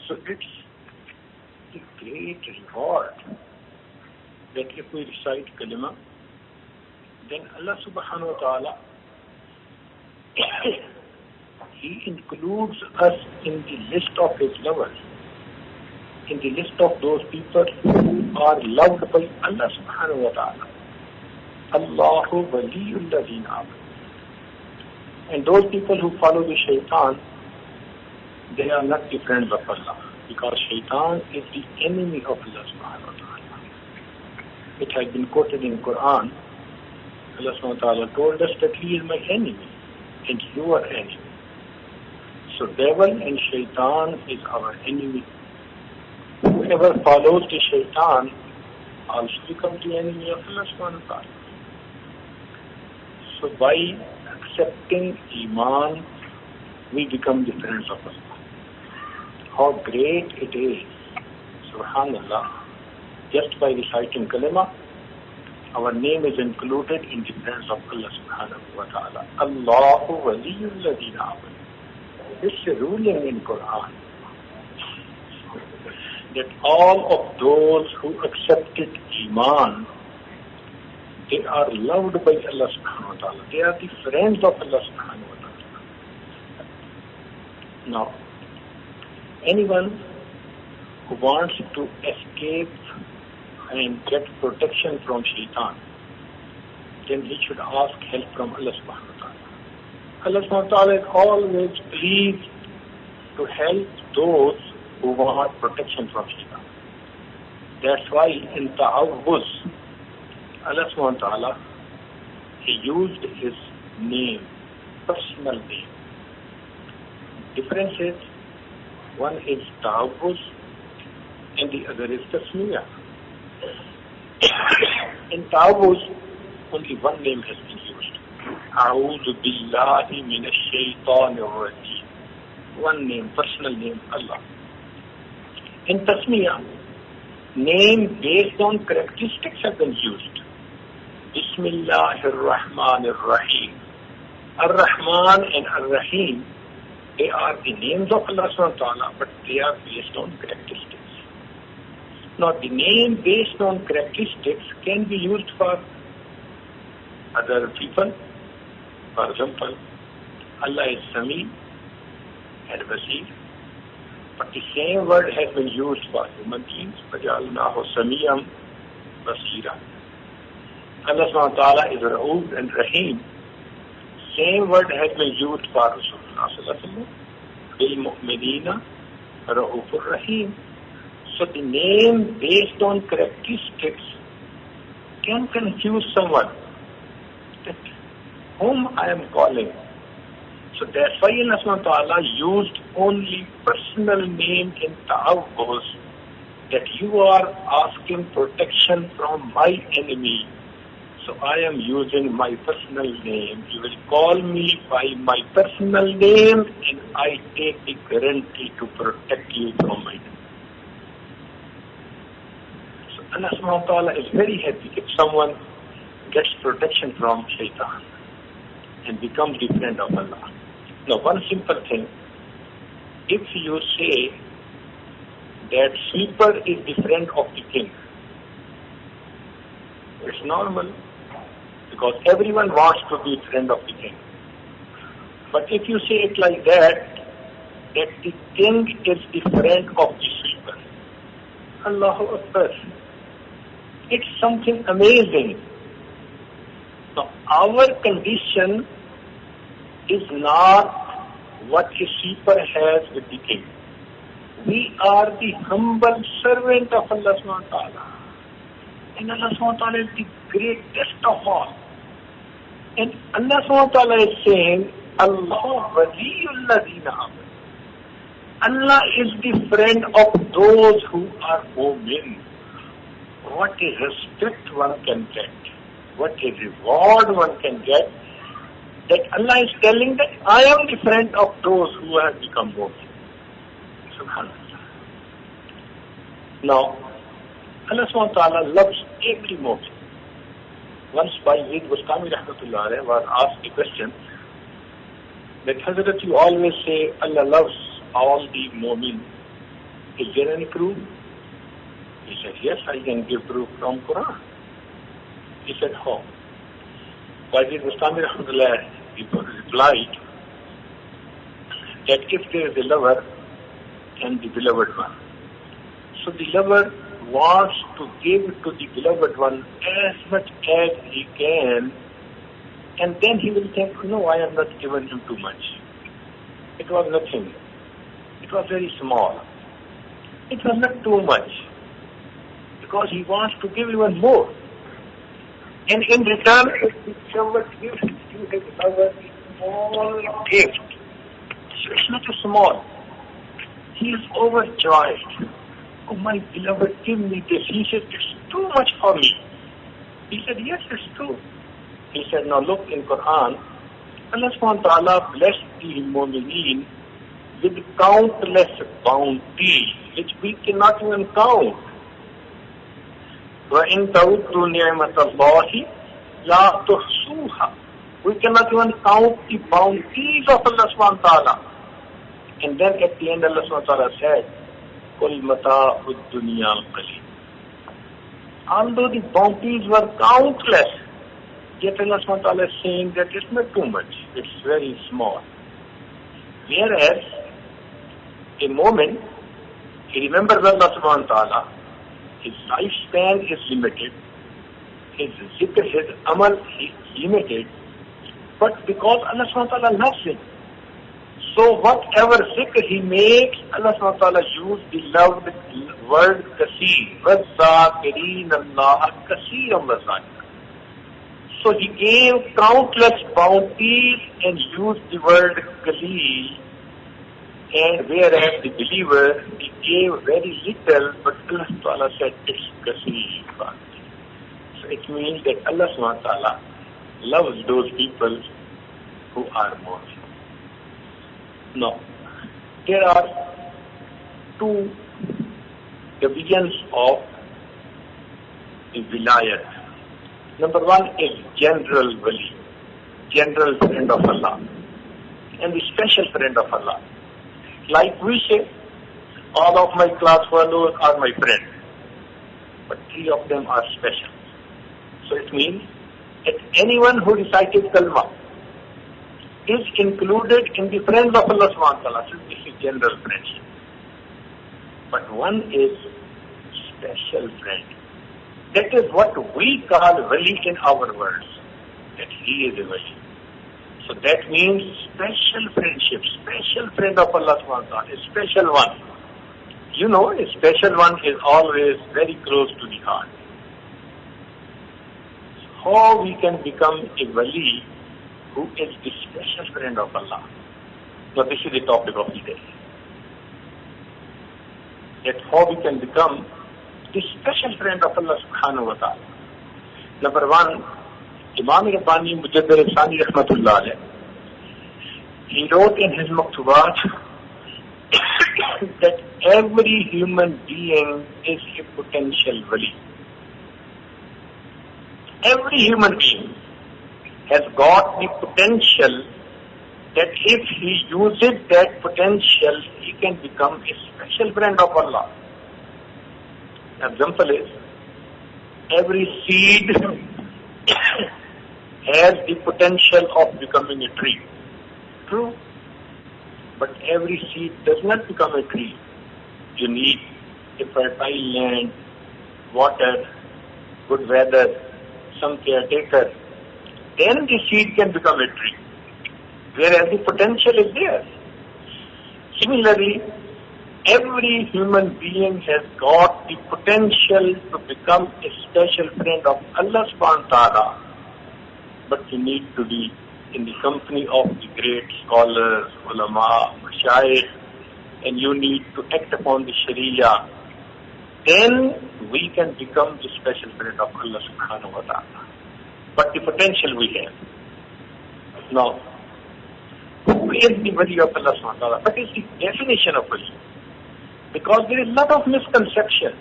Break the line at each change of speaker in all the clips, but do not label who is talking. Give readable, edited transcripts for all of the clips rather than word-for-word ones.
So it's a great reward that if we recite kalima, then Allah subhanahu wa ta'ala, He includes us in the list of His lovers, in the list of those people who are loved by Allah subhanahu wa ta'ala. Allahu waliyul ladhina amanu. And those people who follow the shaitan, they are not the friends of Allah, because shaitan is the enemy of Allah subhanahu wa ta'ala. It has been quoted in Quran. Allah subhanahu wa ta'ala told us that he is my enemy and your enemy. So devil and shaitan is our enemy. Whoever follows the shaitan also becomes the enemy of Allah subhanahu wa ta'ala. So by accepting Iman, we become the friends of Allah. How great it is, subhanallah, just by reciting kalima, our name is included in the friends of Allah subhanahu wa ta'ala. Allahu waliyul ladhina amanu. This is a ruling in Quran that all of those who accepted Iman, they are loved by Allah subhanahu wa ta'ala. They are the friends of Allah subhanahu wa ta'ala. Now, anyone who wants to escape and get protection from shaitan, then he should ask help from Allah subhanahu wa ta'ala. Allah subhanahu wa ta'ala is always pleased to help those who want protection from shaitan. That's why in ta'awwuz, Allah subhanahu wa ta'ala, He used His name, personal name. Difference is, one is ta'awwuz and the other is tasmiyah. In ta'awwuz, only one name has been used. A'udhu billahi minash shaytanir rajim. One name, personal name, Allah. In tasmiyah, name based on characteristics have been used. Bismillahir Rahmanir Rahim. Ar-Rahman and Ar-Rahim, they are the names of Allah subhanahu wa ta'ala, but they are based on characteristics. Now, the name based on characteristics can be used for other people. For example, Allah is Sami and Basir, but the same word has been used for human beings. فَجَعَلْنَاهُ سَمِيًّا بَصِيرًا. Allah subhanahu wa ta'ala is Ra'uf and Rahim. Same word has been used for Rasulullah sallallahu alaihi wasallam. بِالْمُؤْمِنِينَ رَءُوفُ Rahim. So the name based on characteristics can confuse someone. That whom I am calling. So that's why Allah subhanahu wa ta'ala used only personal name in ta'awwuz, that you are asking protection from my enemy. So I am using my personal name. You will call me by my personal name and I take the guarantee to protect you from my enemy. So Allah subhanahu wa ta'ala is very happy if someone gets protection from shaitan and becomes the friend of Allah. Now, one simple thing, if you say that sweeper is the friend of the king, it's normal, because everyone wants to be friend of the king. But if you say it like that the king is the friend of the sweeper, Allahu Akbar, it's something amazing. Now, our condition is not what a sweeper has with the king. We are the humble servant of Allah subhanahu wa ta'ala. And Allah subhanahu wa ta'ala is the greatest of all. And Allah subhanahu wa ta'ala is saying, Allah waliyul ladhina amanu. Allah is the friend of those who are mu'min. What a respect one can get. What a reward one can get. That Allah is telling that I am the friend of those who have become mu'min. Subhanallah. Now, Allah subhanahu wa ta'ala loves every mu'min. Once by Zayd Bustami rahmatullah alayhi was asked the question that Hazrat, you always say Allah loves all the mu'min. Is there any proof? He said, yes, I can give proof from Quran. He said, how? Wajid Bustami Rahmatullah replied that if there is a lover and the beloved one, so the lover wants to give to the beloved one as much as he can, and then he will think, no, I have not given him too much. It was nothing. It was very small. It was not too much, because he wants to give even more. And in return, if someone gives you his lover a small gift, so it's not a small. He is overjoyed. Oh, my beloved, give me this. He said, it's too much for me. He said, yes, it's true. He said, now look in Quran, Allah subhanahu wa ta'ala blessed the mu'mineen with countless bounties, which we cannot even count. وَإِن تَعُدُّوا نِعْمَةَ اللَّهِ لَا تُحْصُوهَا. We cannot even count the bounties of Allah subhanahu wa ta'ala. And then at the end Allah subhanahu wa ta'ala said, قُلْ مَتَاعُ الدُّنْيَا قَلِيلٌ. Although the bounties were countless, yet Allah subhanahu wa ta'ala is saying that it's not too much, it's very small. Whereas, a moment, he remembers Allah subhanahu wa ta'ala, his lifespan is limited, his zikr, his amal is limited, but because Allah subhanahu wa ta'ala loves him, so whatever zikr he makes, Allah subhanahu wa ta'ala use the loved word kaseer, وَالذَّاكِرِينَ اللَّهَ كَثِيرًا وَالذَّاكِرَاتِ. So he gave countless bounties and used the word kaleel. And whereas the believer, he gave very little, but Allah subhanahu wa ta'ala said it's kaseer. So it means that Allah subhanahu wa ta'ala loves those people who are more. Now, there are two divisions of the Wilayat. Number one is general wali, general friend of Allah, and the special friend of Allah. Like we say, all of my class fellows are my friends, but 3 of them are special. So it means that anyone who recited kalma is included in the friends of Allah subhanahu wa ta'ala. So this is general friendship. But one is special friend. That is what we call wali in our words, that he is a wali. So that means special friendship, special friend of Allah subhanahu wa ta'ala, a special one. You know, a special one is always very close to the heart. So how we can become a wali who is the special friend of Allah? So this is the topic of the day. That how we can become the special friend of Allah subhanahu wa ta'ala. Number one, Imam Rabbani Mujaddid Sani Rahmatullah alayh, he wrote in his maktubat that every human being is a potential wali. Every human being has got the potential that if he uses that potential, he can become a special friend of Allah. Example is, every seed has the potential of becoming a tree. True. But every seed does not become a tree. You need a fertile land, water, good weather, some caretaker. Then the seed can become a tree. Whereas the potential is there. Similarly, every human being has got the potential to become a special friend of Allah subhanahu wa ta'ala, but you need to be in the company of the great scholars, ulama, shaykh, and you need to act upon the shariah. Then we can become the special friend of Allah subhanahu wa ta'ala. But the potential we have. Now, who is the wali of Allah subhanahu wa ta'ala? What is the definition of wali? Because there is a lot of misconception.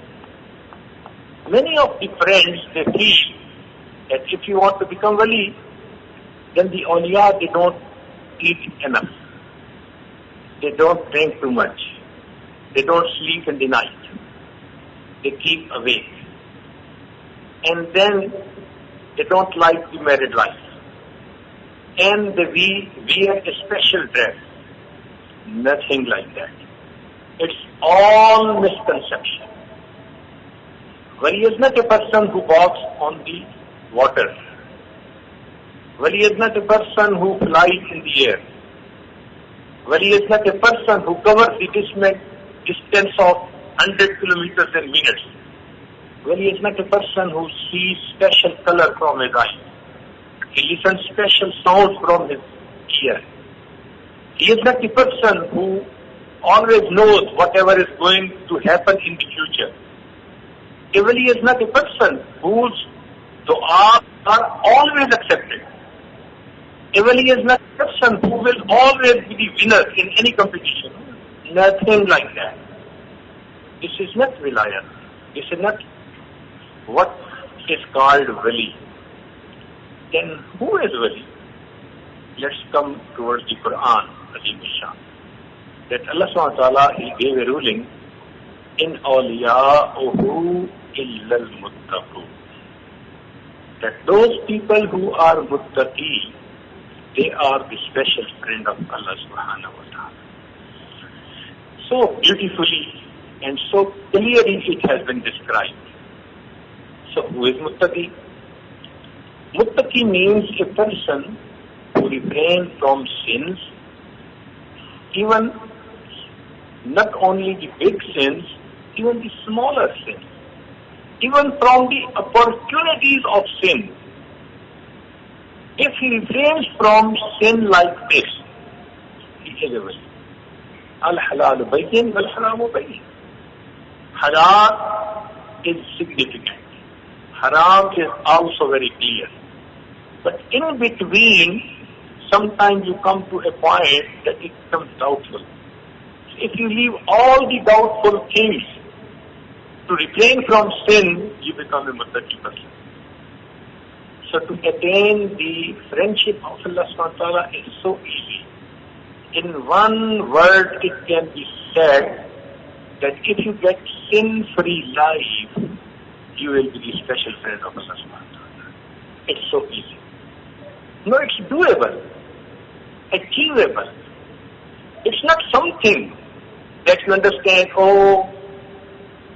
Many of the friends, they feel that if you want to become wali, then the awliya, they don't eat enough. They don't drink too much. They don't sleep in the night. They keep awake. And then they don't like the married life. And they wear a special dress. Nothing like that. It's all misconception. Wali is not a person who walks on the water. Wali is not a person who flies in the air. Wali is not a person who covers the distance of 100 kilometers in minutes. Wali is not a person who sees special color from his eyes. He listens special sounds from his ear. He is not the person who always knows whatever is going to happen in the future. A wali is not a person whose du'a are always accepted. A wali is not a person who will always be the winner in any competition. Nothing like that. This is not wilayat. This is not what is called wali. Then who is wali? Let's come towards the Quran, Azim Shah. That Allah subhanahu wa ta'ala, He gave a ruling, in awliya'uhu illa al-muttaqun. That those people who are muttaqi, they are the special friend of Allah subhanahu wa ta'ala. So beautifully and so clearly it has been described. So who is muttaqi? Muttaqi means a person who refrains from sins, even not only the big sins, even the smaller sins, even from the opportunities of sin. If he refrains from sin like this, he is a wali. Al-halalu bayyin wal-haramu bayyin. Halal is significant. Haram is also very clear. But in between, sometimes you come to a point that it becomes doubtful. If you leave all the doubtful things to refrain from sin, you become a muttaqi person. So to attain the friendship of Allah subhanahu wa ta'ala is so easy. In one word it can be said that if you get sin-free life, you will be the special friend of Allah subhanahu wa ta'ala. It's so easy. No, it's doable, achievable. It's not something that you understand, oh,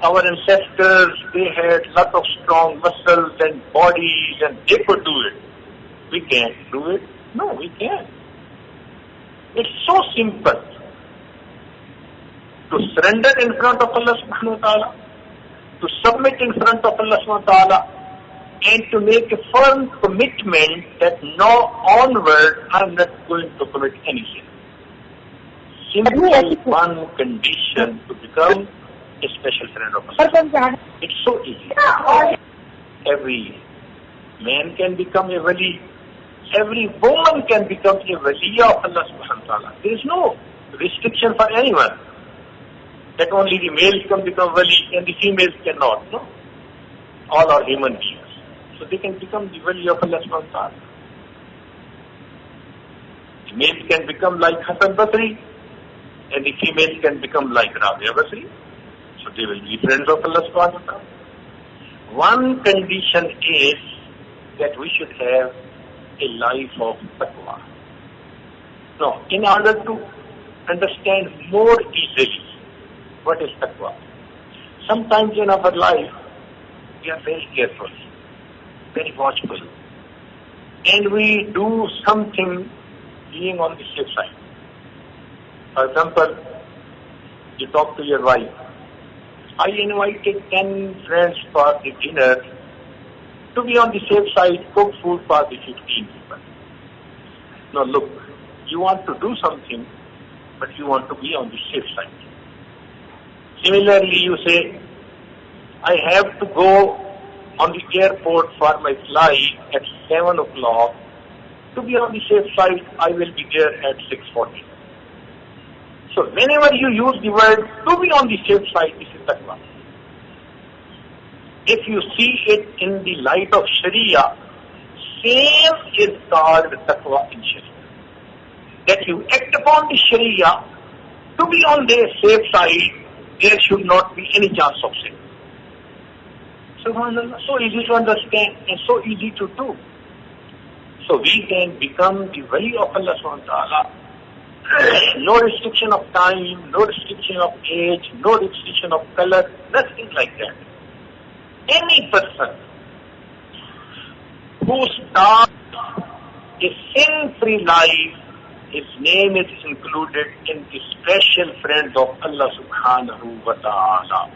our ancestors, they had lot of strong muscles and bodies and they could do it. We can't do it. No, we can't. It's so simple to surrender in front of Allah subhanahu wa ta'ala, to submit in front of Allah subhanahu wa ta'ala, and to make a firm commitment that now onward I'm not going to commit any sin. Simply one condition to become a special friend of Allah. It's so easy. Every man can become a wali. Every woman can become a wali of Allah subhanahu wa ta'ala. There is no restriction for anyone. That only the males can become wali and the females cannot. No. All are human beings. So they can become the wali of Allah subhanahu wa ta'ala. The males can become like Hassan Basri and the females can become like Rabia Basri. So they will be friends of Allah subhanahu wa ta'ala. One condition is that we should have a life of taqwa. Now, in order to understand more easily what is taqwa, sometimes in our life we are very careful, very watchful, and we do something being on the safe side. For example, you talk to your wife, I invited 10 friends for the dinner. To be on the safe side, cook food for the 15 people. Now look, you want to do something, but you want to be on the safe side. Similarly, you say, I have to go on the airport for my flight at 7 o'clock. To be on the safe side, I will be there at 6:40. So whenever you use the word to be on the safe side, this is taqwa. If you see it in the light of shariah, same is called taqwa in shariah. That you act upon the shariah to be on the safe side there should not be any chance of sin. SubhanAllah, so easy to understand and so easy to do. So we can become the wali of Allah subhanahu wa ta'ala. No restriction of time, no restriction of age, no restriction of color, nothing like that. Any person who starts a sin-free life, his name is included in the special friends of Allah subhanahu wa ta'ala.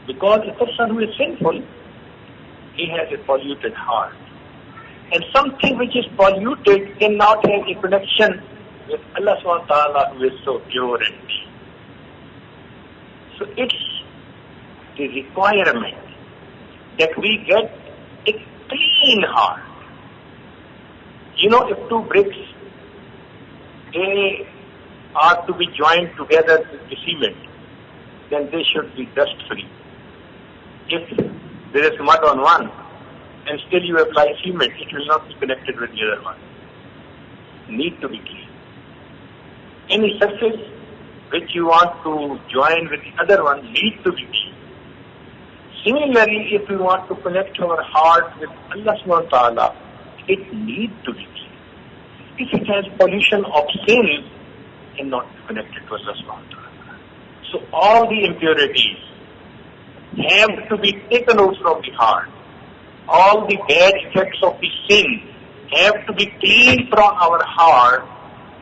Because a person who is sinful, he has a polluted heart. And something which is polluted cannot have a connection with Allah subhanahu wa ta'ala who is so pure and clean. So it's the requirement that we get a clean heart. You know, if two bricks, they are to be joined together with the cement, then they should be dust-free. If there is mud on one and still you apply cement, it will not be connected with the other one. Need to be clean. Any surface which you want to join with the other one needs to be clean. Similarly, if we want to connect our heart with Allah subhanahu wa ta'ala, it needs to be clean. If it has pollution of sin, it cannot be connected to Allah subhanahu wa ta'ala. So all the impurities have to be taken out from the heart. All the bad effects of the sin have to be cleaned from our heart,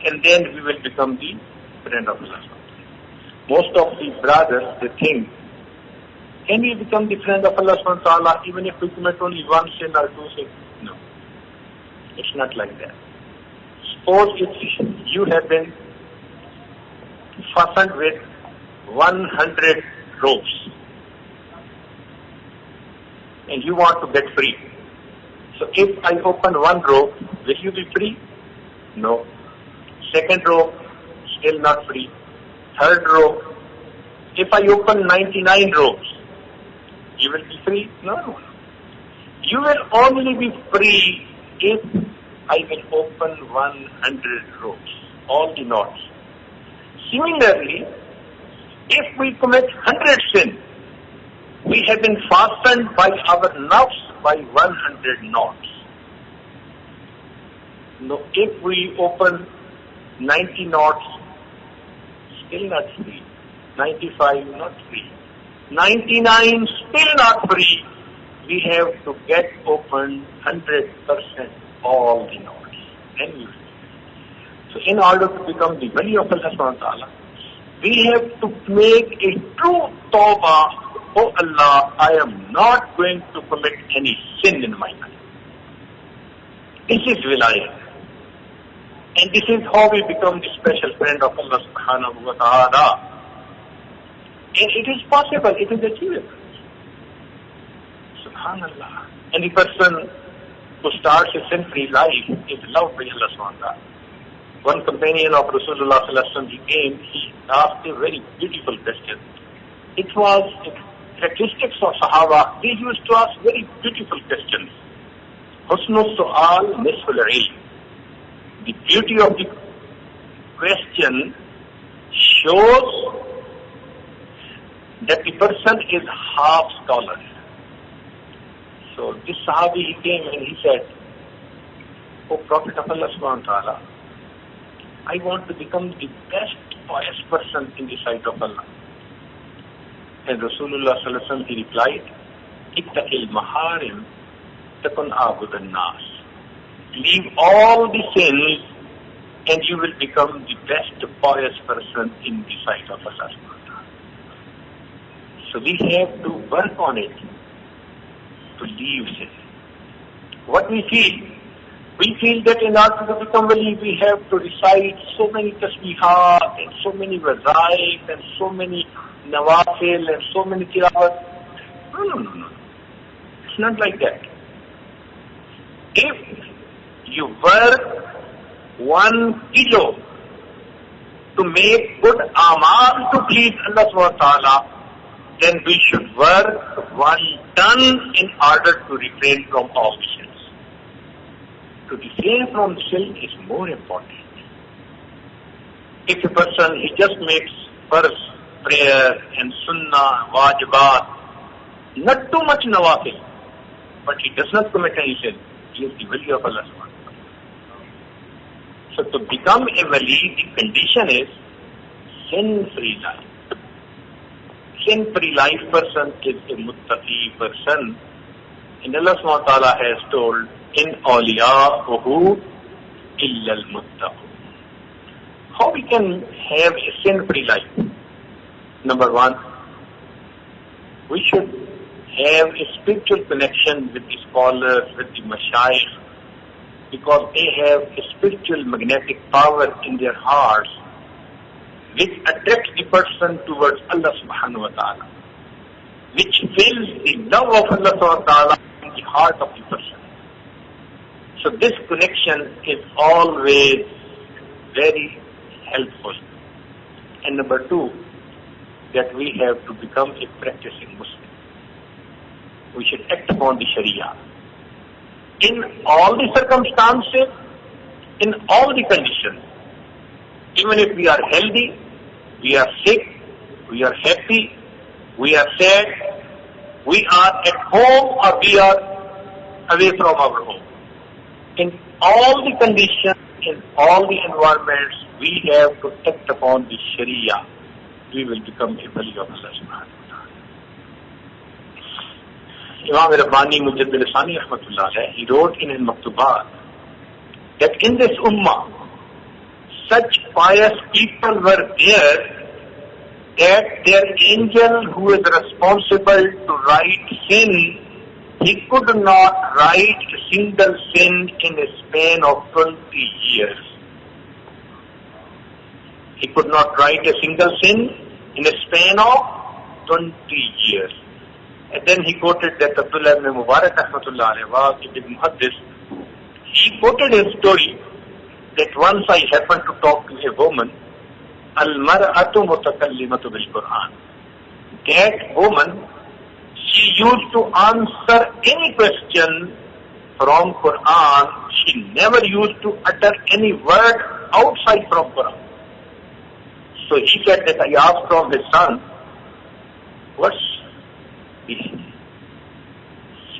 and then we will become the friend of Allah. Most of the brothers, they think, can we become the friend of Allah subhanahu wa ta'ala even if we commit only one sin or two sins? No. It's not like that. Suppose if you have been fastened with 100 ropes and you want to get free. So if I open one rope, will you be free? No. Second rope, still not free. Third rope, if I open 99 ropes, you will be free? No. You will only be free if I will open 100 ropes, all the knots. Similarly, if we commit 100 sins, we have been fastened by our nafs by 100 knots. No, if we open 90 knots, still not free. 95 not free. 99 still not free. We have to get open 100% all the knots. Then we will. So in order to become the wali of Allah subhanahu wa ta'ala, we have to make a true tawbah. Oh Allah, I am not going to commit any sin in my life. This is wilayat. And this is how we become the special friend of Allah subhanahu wa ta'ala. And it is possible, it is achievable. Subhanallah. And the person who starts a sin-free life is loved by Allah subhanahu wa ta'ala. One companion of Rasulullah sallallahu alaihi wasallam, he came, he asked a very beautiful question. It was characteristics of Sahaba. They used to ask very beautiful questions. Husnul su'al nisful ilm. The beauty of the question shows that the person is half scholar. So this Sahabi, he came and he said, "O Prophet of Allah subhanahu wa ta'ala, I want to become the best pious person in the sight of Allah." And Rasulullah sallallahu alaihi wasallam, he replied, "Ittaqil maharim takun abudan nas." Leave all the sins and you will become the best pious person in the sight of Allah subhanahu wa ta'ala. So we have to work on it to leave sin. What we feel that in order to become wali, we have to recite so many tasbihat and so many wazaif and so many nawafil and so many tilawat. No. It's not like that. If you work 1 kilo to make good amal to please Allah subhanahu wa ta'ala, then we should work 1 ton in order to refrain from all sins. to refrain from sin is more important. If a person, he just makes first prayer and sunnah, wajibat, not too much nawafil, but he does not commit any sin, he is the wali of Allah subhanahu wa ta'ala. So to become a wali, the condition is sin-free life. Sin-free life person is a muttaqi person. And Allah subhanahu wa ta'ala has told, in awliya'uhu illa al-muttaqun. How we can have a sin-free life? Number one, we should have a spiritual connection with the scholars, with the mashayikh, because they have a spiritual magnetic power in their hearts which attracts the person towards Allah subhanahu wa ta'ala, which fills the love of Allah subhanahu wa ta'ala in the heart of the person. So this connection is always very helpful. And number two, that we have to become a practicing Muslim. We should act upon the shariah. In all the circumstances, in all the conditions, even if we are healthy, we are sick, we are happy, we are sad, we are at home or we are away from our home. In all the conditions, in all the environments, we have to act upon the shariah. We will become a wali of Allah subhanahu wa ta'ala. Imam Rabbani Mujaddid al-Sani rahmatullah alayhi, he wrote in his maktubat that in this ummah, such pious people were there that their angel who is responsible to write sin, he could not write a single sin in a span of 20 years. He could not write a single sin in a span of 20 years. And then he quoted that Abdullah ibn Mubarak rahmatullah alayhi was a big muhaddis. He quoted his story that once I happened to talk to a woman, al-mar'atu mutakallimatu bil-Qur'an. That woman, she used to answer any question from Qur'an. She never used to utter any word outside from Qur'an. So he said that I asked from his son, what's the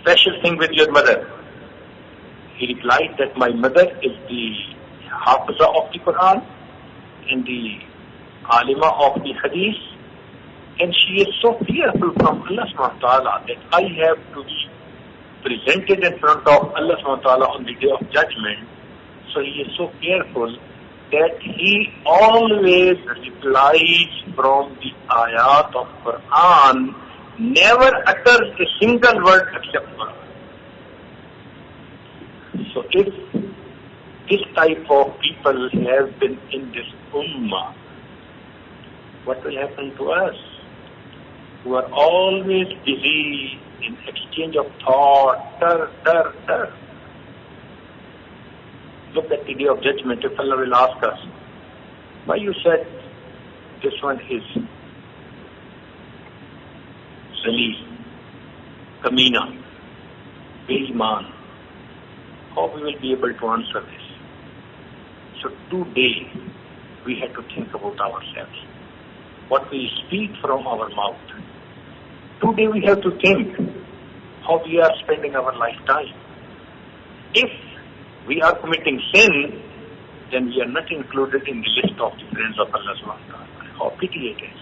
special thing with your mother? He replied that my mother is the Hafiza of the Quran and the Alima of the Hadith, and she is so fearful from Allah subhanahu wa ta'ala that I have to be presented in front of Allah subhanahu wa ta'ala on the day of judgment. So he is so careful that he always replies from the ayat of Quran, never utters a single word except Quran. So if this type of people have been in this ummah, what will happen to us, who are always busy in exchange of thought, Look at the day of judgment. If Allah will ask us, why you said this one is Zali, Kamina, Beiman, how we will be able to answer this? So today we have to think about ourselves. What we speak from our mouth. Today we have to think how we are spending our lifetime. If we are committing sin, then we are not included in the list of the friends of Allah subhanahu wa ta'ala. How pity it is.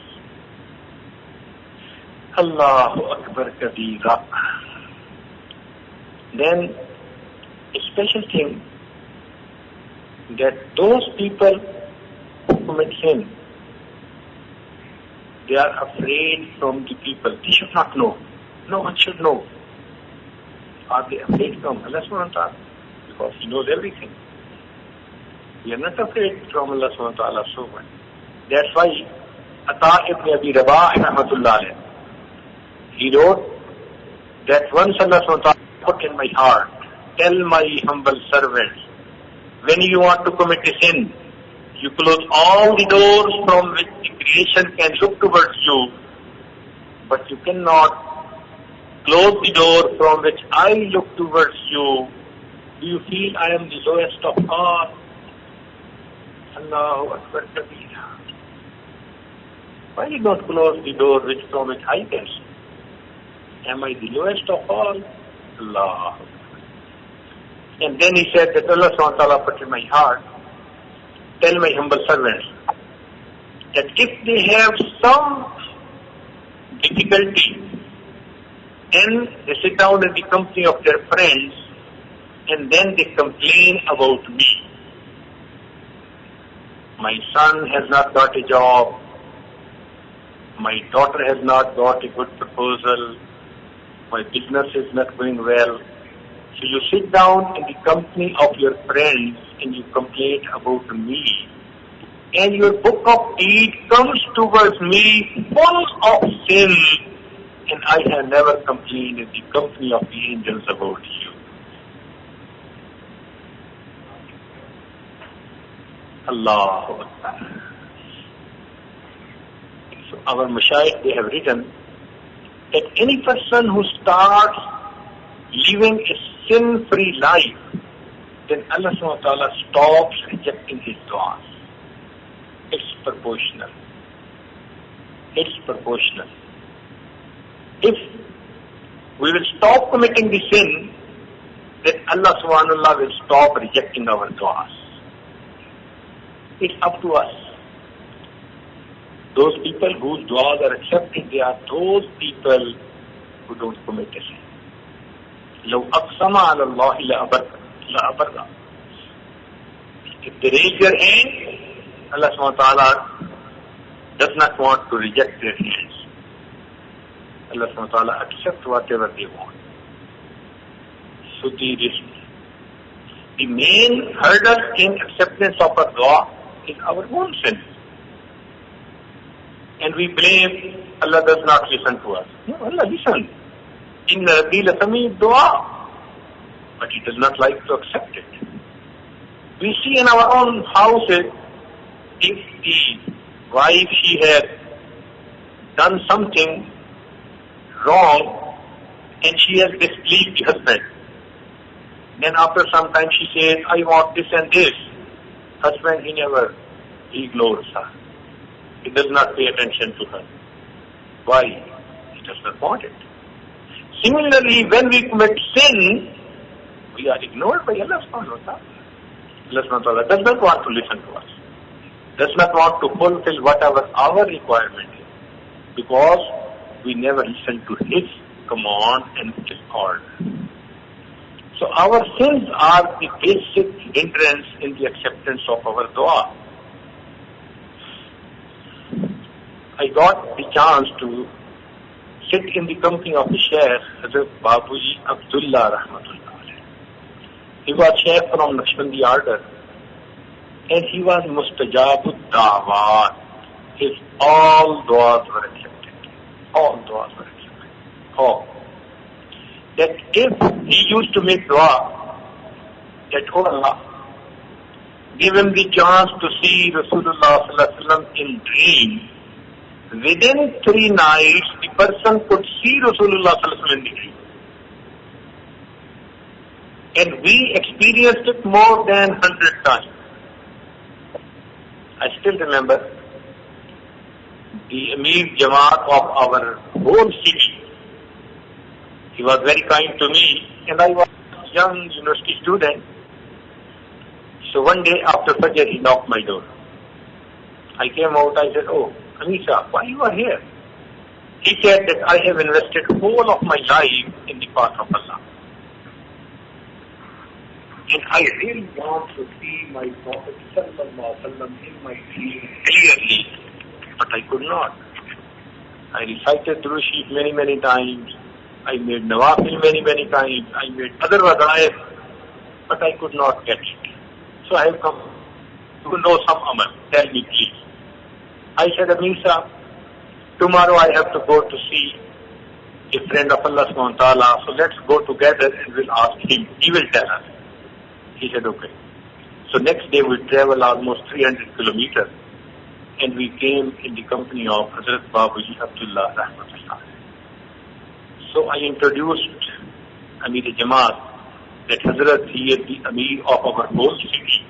Allahu Akbar Kabira. Then a special thing that those people who commit sin, they are afraid from the people. They should not know. No one should know. Are they afraid from Allah subhanahu wa ta'ala? Because He knows everything. We are not afraid from Allah subhanahu wa ta'ala so much. That's why Ata ibn Abi Rabah rahmatullah alayhi, he wrote that once Allah subhanahu wa ta'ala put in my heart, tell my humble servants, when you want to commit a sin, you close all the doors from which the creation can look towards you, but you cannot close the door from which I look towards you Do you feel I am the lowest of all? Allahu Akbar Kabira. Why you don't close the door from which I can see? Am I the lowest of all? Allah. And then he said that Allah subhanahu wa ta'ala put in my heart, tell my humble servants that if they have some difficulty and they sit down in the company of their friends and then they complain about me. My son has not got a job. My daughter has not got a good proposal. My business is not going well. So you sit down in the company of your friends and you complain about me. And your book of deeds comes towards me full of sin. And I have never complained in the company of the angels about you. Allahu Akbar. So our Mashaykh, they have written that any person who starts living a sin-free life, then Allah subhanahu wa ta'ala stops rejecting his du'as. It's proportional. It's proportional. If we will stop committing the sin, then Allah subhanahu wa ta'ala will stop rejecting our du'as. It's up to us. Those people whose du'as are accepted, they are those people who don't commit a sin. لو أقسم على الله لأبرأ. If they raise their hand, Allah subhanahu wa ta'ala does not want to reject their hands. Allah subhanahu wa ta'ala accepts whatever they want. So the main hurdle in acceptance of a dua is our own sin. And we blame Allah does not listen to us. No, Allah listens. Inna Rabbi la sami dua. But He does not like to accept it. We see in our own houses, if the wife, she has done something wrong and she has displeased the husband, then after some time she says, I want this and this. Husband, he ignores her. He does not pay attention to her. Why? He does not want it. Similarly, when we commit sin, we are ignored by Allah subhanahu wa ta'ala. Allah subhanahu wa ta'ala does not want to listen to us. Does not want to fulfill whatever our requirement is. Because we never listen to His command and His order. So our sins are the basic hindrance in the acceptance of our dua. I got the chance to sit in the company of the Shaykh Hazrat Babuji Abdullah Rahmatullah. He was Shaykh from Naqshbandi order and he was Mustajabud Da'wat. His all du'as were accepted. All du'as were accepted. All. That if he used to make dua, that, oh Allah, give him the chance to see Rasulullah sallallahu alaihi wasallam in dream. Within 3 nights, the person could see Rasulullah sallallahu alaihi wasallam in the dream. And we experienced it more than 100 times. I still remember the Amir Jamaat of our whole city. He was very kind to me, and I was a young university student. So one day after Fajr, he knocked my door. I came out, I said, oh, Amisa, why you are here? He said that I have invested whole of my life in the path of Allah. And I really want to see my Prophet sallallahu alaihi wasallam in my dream clearly, but I could not. I recited Durood Sharif many times. I made Nawafil many times. I made other wada'if, but I could not get it. So I have come to know some amal. Tell me please. I said, Amisa, tomorrow I have to go to see a friend of Allah subhanahu wa ta'ala, so let's go together and we'll ask him. He will tell us. He said, okay. So next day we traveled almost 300 kilometers and we came in the company of Hazrat Babuji Abdullah Rahmatullah. So I introduced Amir Jamaat that Hazrat, he is the Amir of our whole city,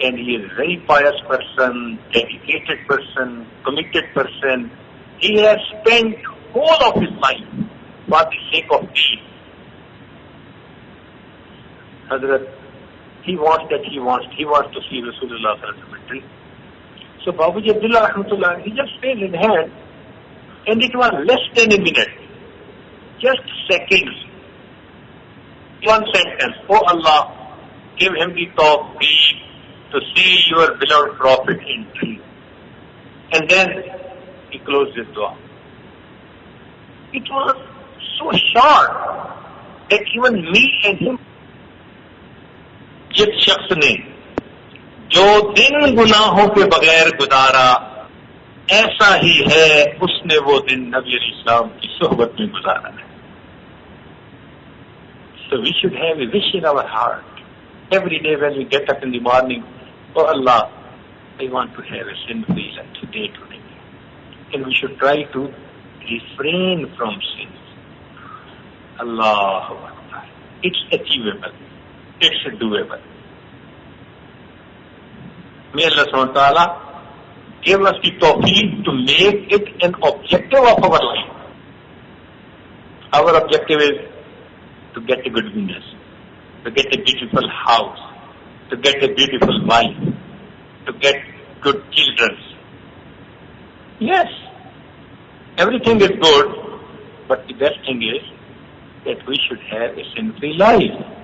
and he is a very pious person, dedicated person, committed person. He has spent whole of his life for the sake of deen. Hazrat, he wants to see Rasulullah sallallahu. So Babuji Abdullah rahmatullah, he just raised his hand, and it was less than a minute, just seconds. One sentence, oh Allah, give him the tawfiq to see your beloved Prophet in dream. And then he closed his dua. It was so short that even me and him, जिस शख्स ने जो दिन गुनाहों के बगैर गुजारा, ऐसा ही है उसने वो दिन नबी इस्लाम की सोहबत में गुजारा है. So we should have a wish in our heart every day when we get up in the morning, oh Allah, I want to have a sin-free life today. And we should try to refrain from sins. Allahu Akbar. It's achievable. It's doable. May Allah subhanahu wa ta'ala give us the tawfiq to make it an objective of our life. Our objective is to get a good business, to get a beautiful house, to get a beautiful wife, to get good children. Yes, everything is good, but the best thing is that we should have a sin-free life.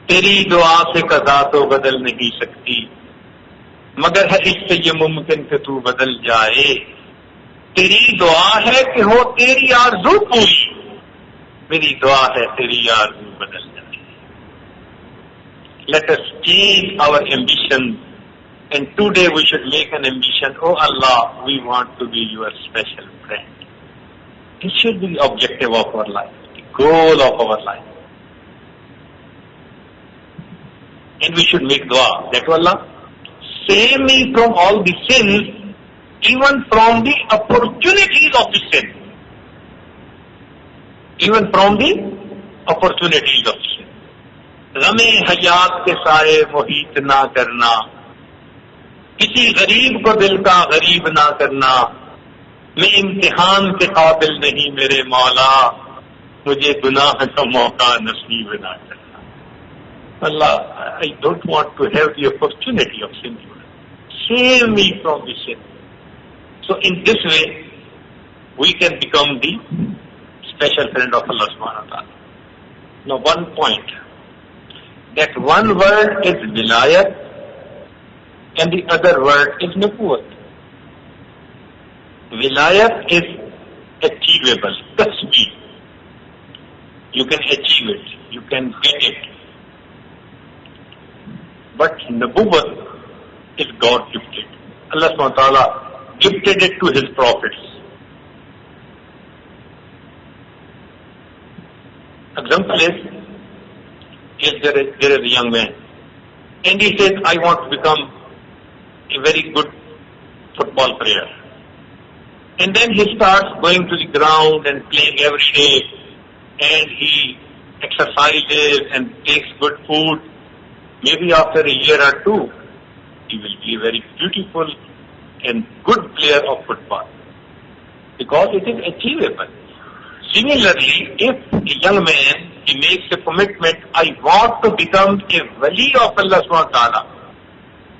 तेरी दुआ से कज़ा तो बदल नहीं सकती, मगर है इससे ये मुमकिन कि तू बदल जाए. तेरी दुआ है कि हो तेरी आरज़ू पूरी, मेरी दुआ है तेरी आरज़ू बदल जाए. Let us change our ambition, and today we should make an ambition. Oh Allah, we want to be your special friend. This should be the objective of our life, the goal of our life. And we should make dua that Allah, save me from all the sins, even from the opportunities of the sin. Even from the opportunities of sin. गमे हयात के साए मोहित ना करना, किसी गरीब को दिल का गरीब ना करना, मैं इम्तिहान के काबिल नहीं मेरे मौला, मुझे गुनाह का मौका नसीब ना करना. Allah, I don't want to have the opportunity of sin. Save me from the sin. So in this way, we can become the special friend of Allah subhanahu wa ta'ala. Now one point, that one word is Wilayat and the other word is Nubuwwat. Wilayat is achievable, tasbih. You can achieve it, you can get it. But Nubuwwat is God gifted. Allah subhanahu wa ta'ala gifted it to His prophets. Example is there is a young man, and he says, I want to become a very good football player. And then he starts going to the ground and playing every day, and he exercises and takes good food. Maybe after a year or two, he will be a very beautiful and good player of football, because it is achievable. Similarly, if a young man, he makes a commitment, I want to become a wali of Allah subhanahu wa ta'ala,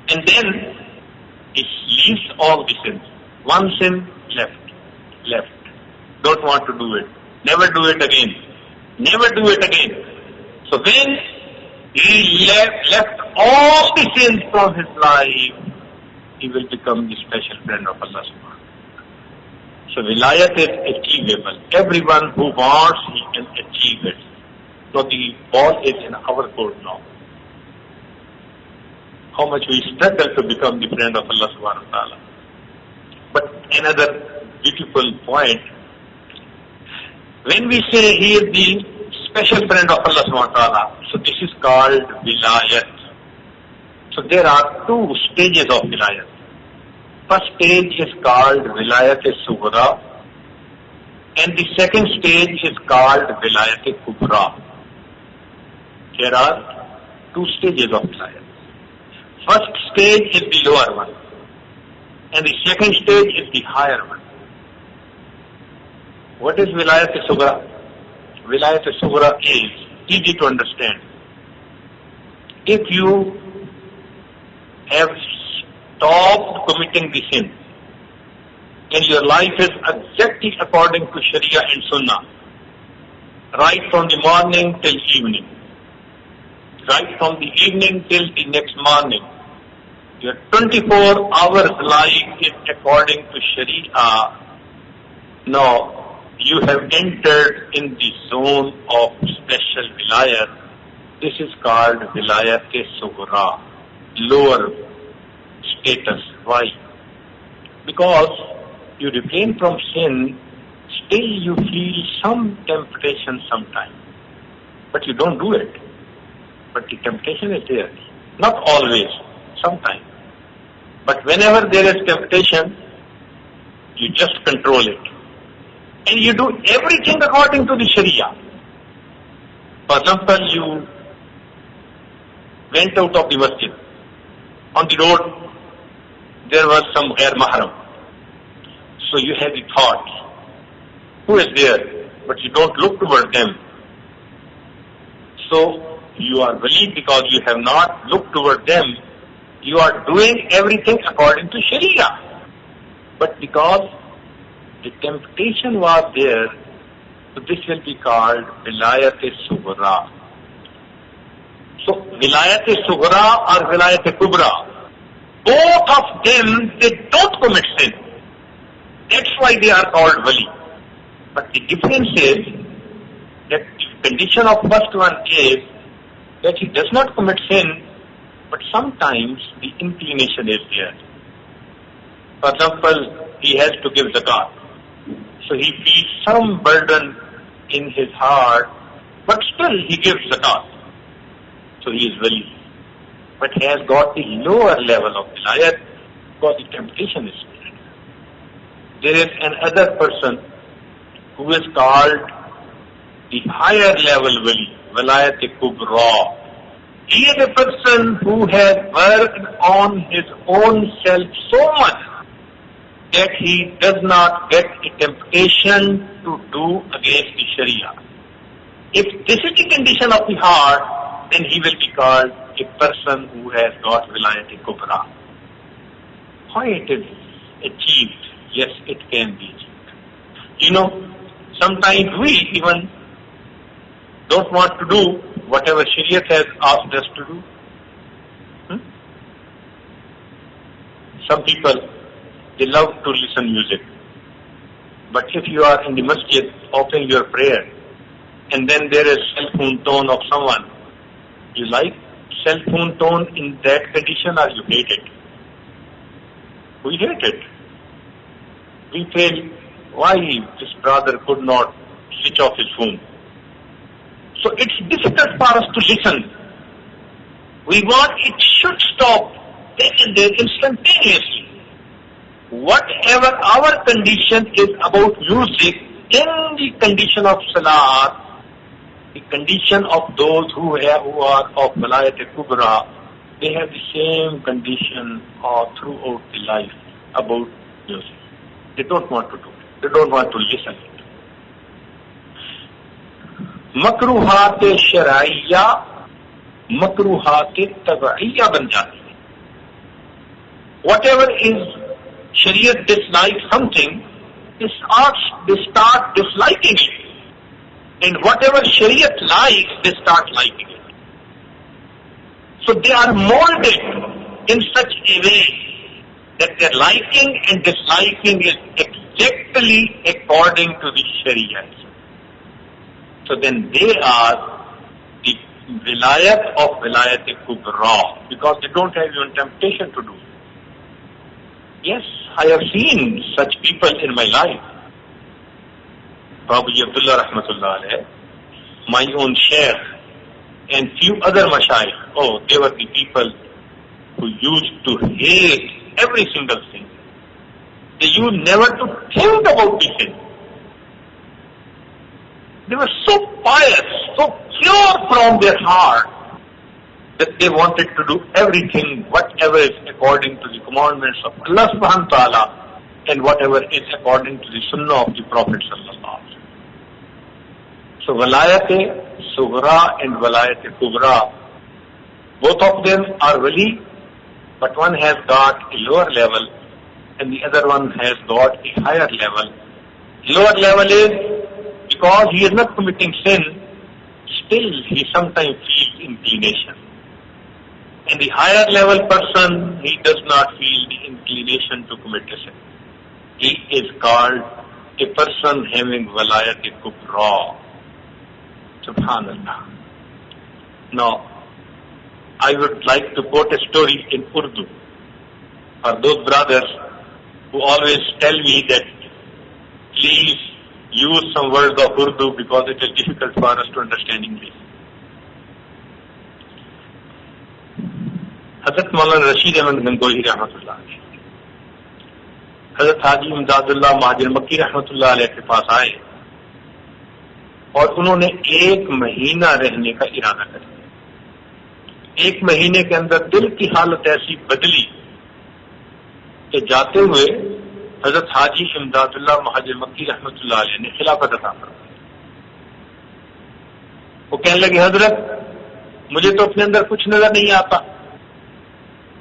and then he leaves all the sins. One sin left. Don't want to do it. Never do it again. Never do it again. So when he left all the sins from his life, he will become the special friend of Allah subhanahu wa ta'ala. So Wilayat is achievable. Everyone who wants, he can achieve it. So the ball is in our court now. How much we struggle to become the friend of Allah subhanahu wa ta'ala. But another beautiful point, when we say he is the special friend of Allah subhanahu wa ta'ala, so this is called Wilayat. So there are two stages of Wilayat. First stage is called Wilayat-e-Sughra, and the second stage is called Wilayat-e-Kubra. There are two stages of Wilayat. First stage is the lower one, and the second stage is the higher one. What is Wilayat-e-Sughra? Wilayat-e-Sughra is easy to understand. If you have stopped committing the sin, and your life is exactly according to Sharia and Sunnah, right from the morning till evening, right from the evening till the next morning, your 24 hours life is according to Sharia. Now, you have entered in the zone of special Wilayat. This is called Wilayat-e-Sughra, lower status. Why? Because you refrain from sin, still you feel some temptation sometime. But you don't do it. But the temptation is there. Not always, sometimes. But whenever there is temptation, you just control it. And you do everything according to the Sharia. For example, you went out of the masjid. On the road, there was some ghair mahram. So you have the thought, who is there? But you don't look toward them. So you are wali because you have not looked toward them. You are doing everything according to Sharia. But because the temptation was there, so this will be called Wilayat-e-Sughra. So Wilayat-e-Sughra or Wilayat-e-Kubra, both of them, they don't commit sin. That's why they are called wali. But the difference is that the condition of first one is that he does not commit sin, but sometimes the inclination is there. For example, he has to give zakat. So he feels some burden in his heart, but still he gives zakat. So he is wali. But he has got the lower level of wilayat because the temptation is there. There is another person who is called the higher level wali, Wilayat-e-Kubra. He is a person who has worked on his own self so much that he does not get a temptation to do against the Sharia. If this is the condition of the heart, then he will be called a person who has got Wilayat-e-Kubra. How it is achieved? Yes, it can be achieved. Sometimes we even don't want to do whatever Sharia has asked us to do. Some people, they love to listen music. But if you are in the masjid offering your prayer, and then there is cell phone tone of someone, you like cell phone tone in that condition or you hate it? We hate it. We feel, why this brother could not switch off his phone? So it's difficult for us to listen. We want it should stop then and there instantaneously. Whatever our condition is about music, in the condition of salat, the condition of those who are of Wilayat-e-Kubra, they have the same condition throughout the life about music. They don't want to do it. They don't want to listen to it. Makruhat-e-Sharaiya, Makruhat-e-Tab'iyya ban jati hai. Whatever is Shariat dislikes something, they start disliking it. And whatever Shariat likes, they start liking it. So they are molded in such a way that their liking and disliking is exactly according to the Sharia. So then they are the Wilayat of Wilayat-e-Kubra because they don't have even temptation to do. Yes, I have seen such people in my life. Babu Abdullah Rahmatullah alayh, my own Shaykh, and few other Mashayikh. They were the people who used to hate every single thing. They used never to think about the sin. They were so pious, so pure from their heart, that they wanted to do everything, whatever is according to the commandments of Allah subhanahu wa ta'ala and whatever is according to the sunnah of the Prophet sallallahu alaihi wasallam. So Wilayat Sughra and Wilayat Kubra, both of them are wali, but one has got a lower level and the other one has got a higher level. Lower level is because he is not committing sin, still he sometimes feels inclination. And the higher level person, he does not feel the inclination to commit a sin. He is called a person having Wilayat Kubra. Subhanallah. Now, I would like to quote a story in Urdu for those brothers who always tell me that please use some words of Urdu because it is difficult for us to understand English. حضرت مولانا رشید احمد گنگوہی رحمۃ اللہ علیہ حضرت حاجی امداد اللہ مہاجر مکی رحمۃ اللہ علیہ کے پاس آئے اور انہوں نے 1 مہینہ رہنے کا ارادہ کر دیا. 1 مہینے کے اندر دل کی حالت ایسی بدلی کہ جاتے ہوئے حضرت حاجی امداد اللہ مہاجر مکی رحمۃ اللہ علیہ نے خلافت عطا فرمائی. وہ کہنے لگے حضرت مجھے تو اپنے اندر کچھ نظر نہیں آتا.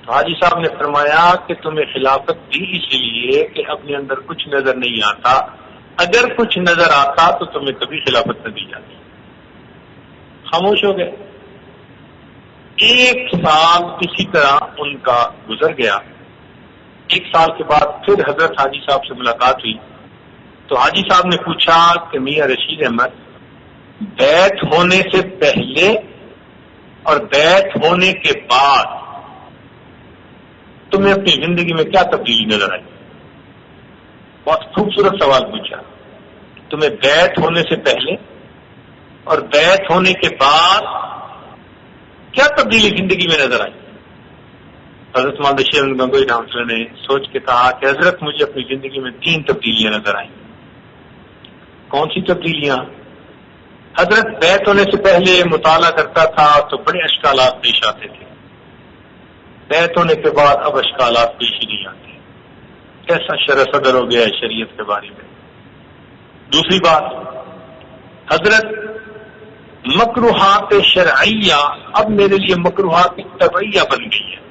حاجی صاحب نے فرمایا کہ تمہیں خلافت دی اس لیے کہ اپنے اندر کچھ نظر نہیں آتا. اگر کچھ نظر آتا تو تمہیں کبھی خلافت نہ دی جاتی. خاموش ہو گئے. 1 سال اسی طرح ان کا گزر گیا. 1 سال کے بعد پھر حضرت حاجی صاحب سے ملاقات ہوئی تو حاجی صاحب نے پوچھا کہ میاں رشید احمد بیعت ہونے سے پہلے اور بیعت ہونے کے بعد تمہیں اپنی زندگی میں کیا تبدیلی نظر آئی؟ بہت خوبصورت سوال پوچھا. تمہیں بیعت ہونے سے پہلے اور بیعت ہونے کے بعد کیا تبدیلی زندگی میں نظر آئی؟ حضرت مولانا شیخ گنگوہی رحمۃ اللہ نے سوچ کے کہا کہ حضرت مجھے اپنی زندگی میں 3 تبدیلیاں نظر آئیں. کون سی تبدیلیاں؟ حضرت بیعت ہونے سے پہلے مطالعہ کرتا تھا تو بڑے اشکالات پیش آتے تھے. بیعت ہونے کے بعد اب اشکالات پیش ہی نہیں آتے. کیسا شرح صدر ہو گیا ہے شریعت کے بارے میں. دوسری بات، حضرت مکروہات شرعیہ اب میرے لیے مکروہات طبعیہ بن گئی ہے.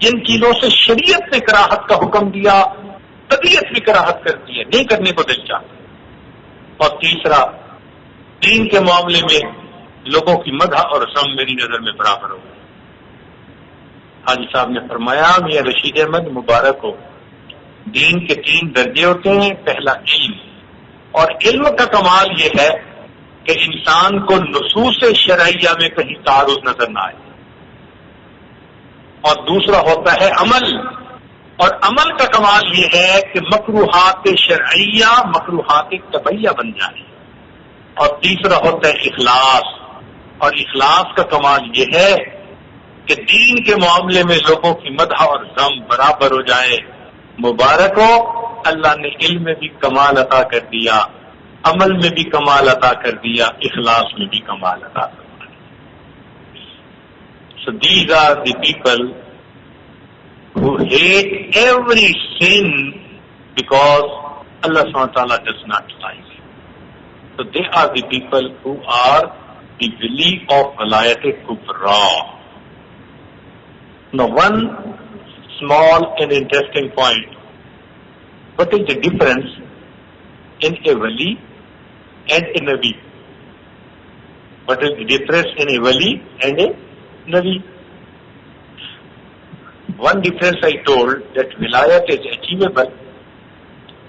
جن چیزوں سے شریعت نے کراہت کا حکم دیا طبیعت بھی کراہت کرتی ہے، نہیں کرنے کو دل چاہتا. اور تیسرا، دین کے معاملے میں لوگوں کی مدح اور ذم میری نظر میں برابر ہو گئی. حاجی صاحب نے فرمایا میاں رشید احمد مبارک ہو. دین کے 3 درجے ہوتے ہیں. پہلا علم، اور علم کا کمال یہ ہے کہ انسان کو نصوص شرعیہ میں کہیں تعارض نظر نہ آئے. اور دوسرا ہوتا ہے عمل، اور عمل کا کمال یہ ہے کہ مکروہات شرعیہ مکروہات طبعیہ بن جائے. اور تیسرا ہوتا ہے اخلاص، اور اخلاص کا کمال یہ ہے کہ دین کے معاملے میں لوگوں کی مدح اور ذم برابر ہو جائے. مبارک ہو، اللہ نے علم میں بھی کمال عطا کر دیا، عمل میں بھی کمال عطا کر دیا، اخلاص میں بھی کمال عطا کر دیا. So these are the people who hate every sin because Allah subhanahu wa ta'ala does not like it. So they are the people who are the wali of Wilayat Kubra. Now one small and interesting point. What is the difference in a wali and a nabi? What is the difference in a wali and a nabi? One difference I told, that wilayat is achievable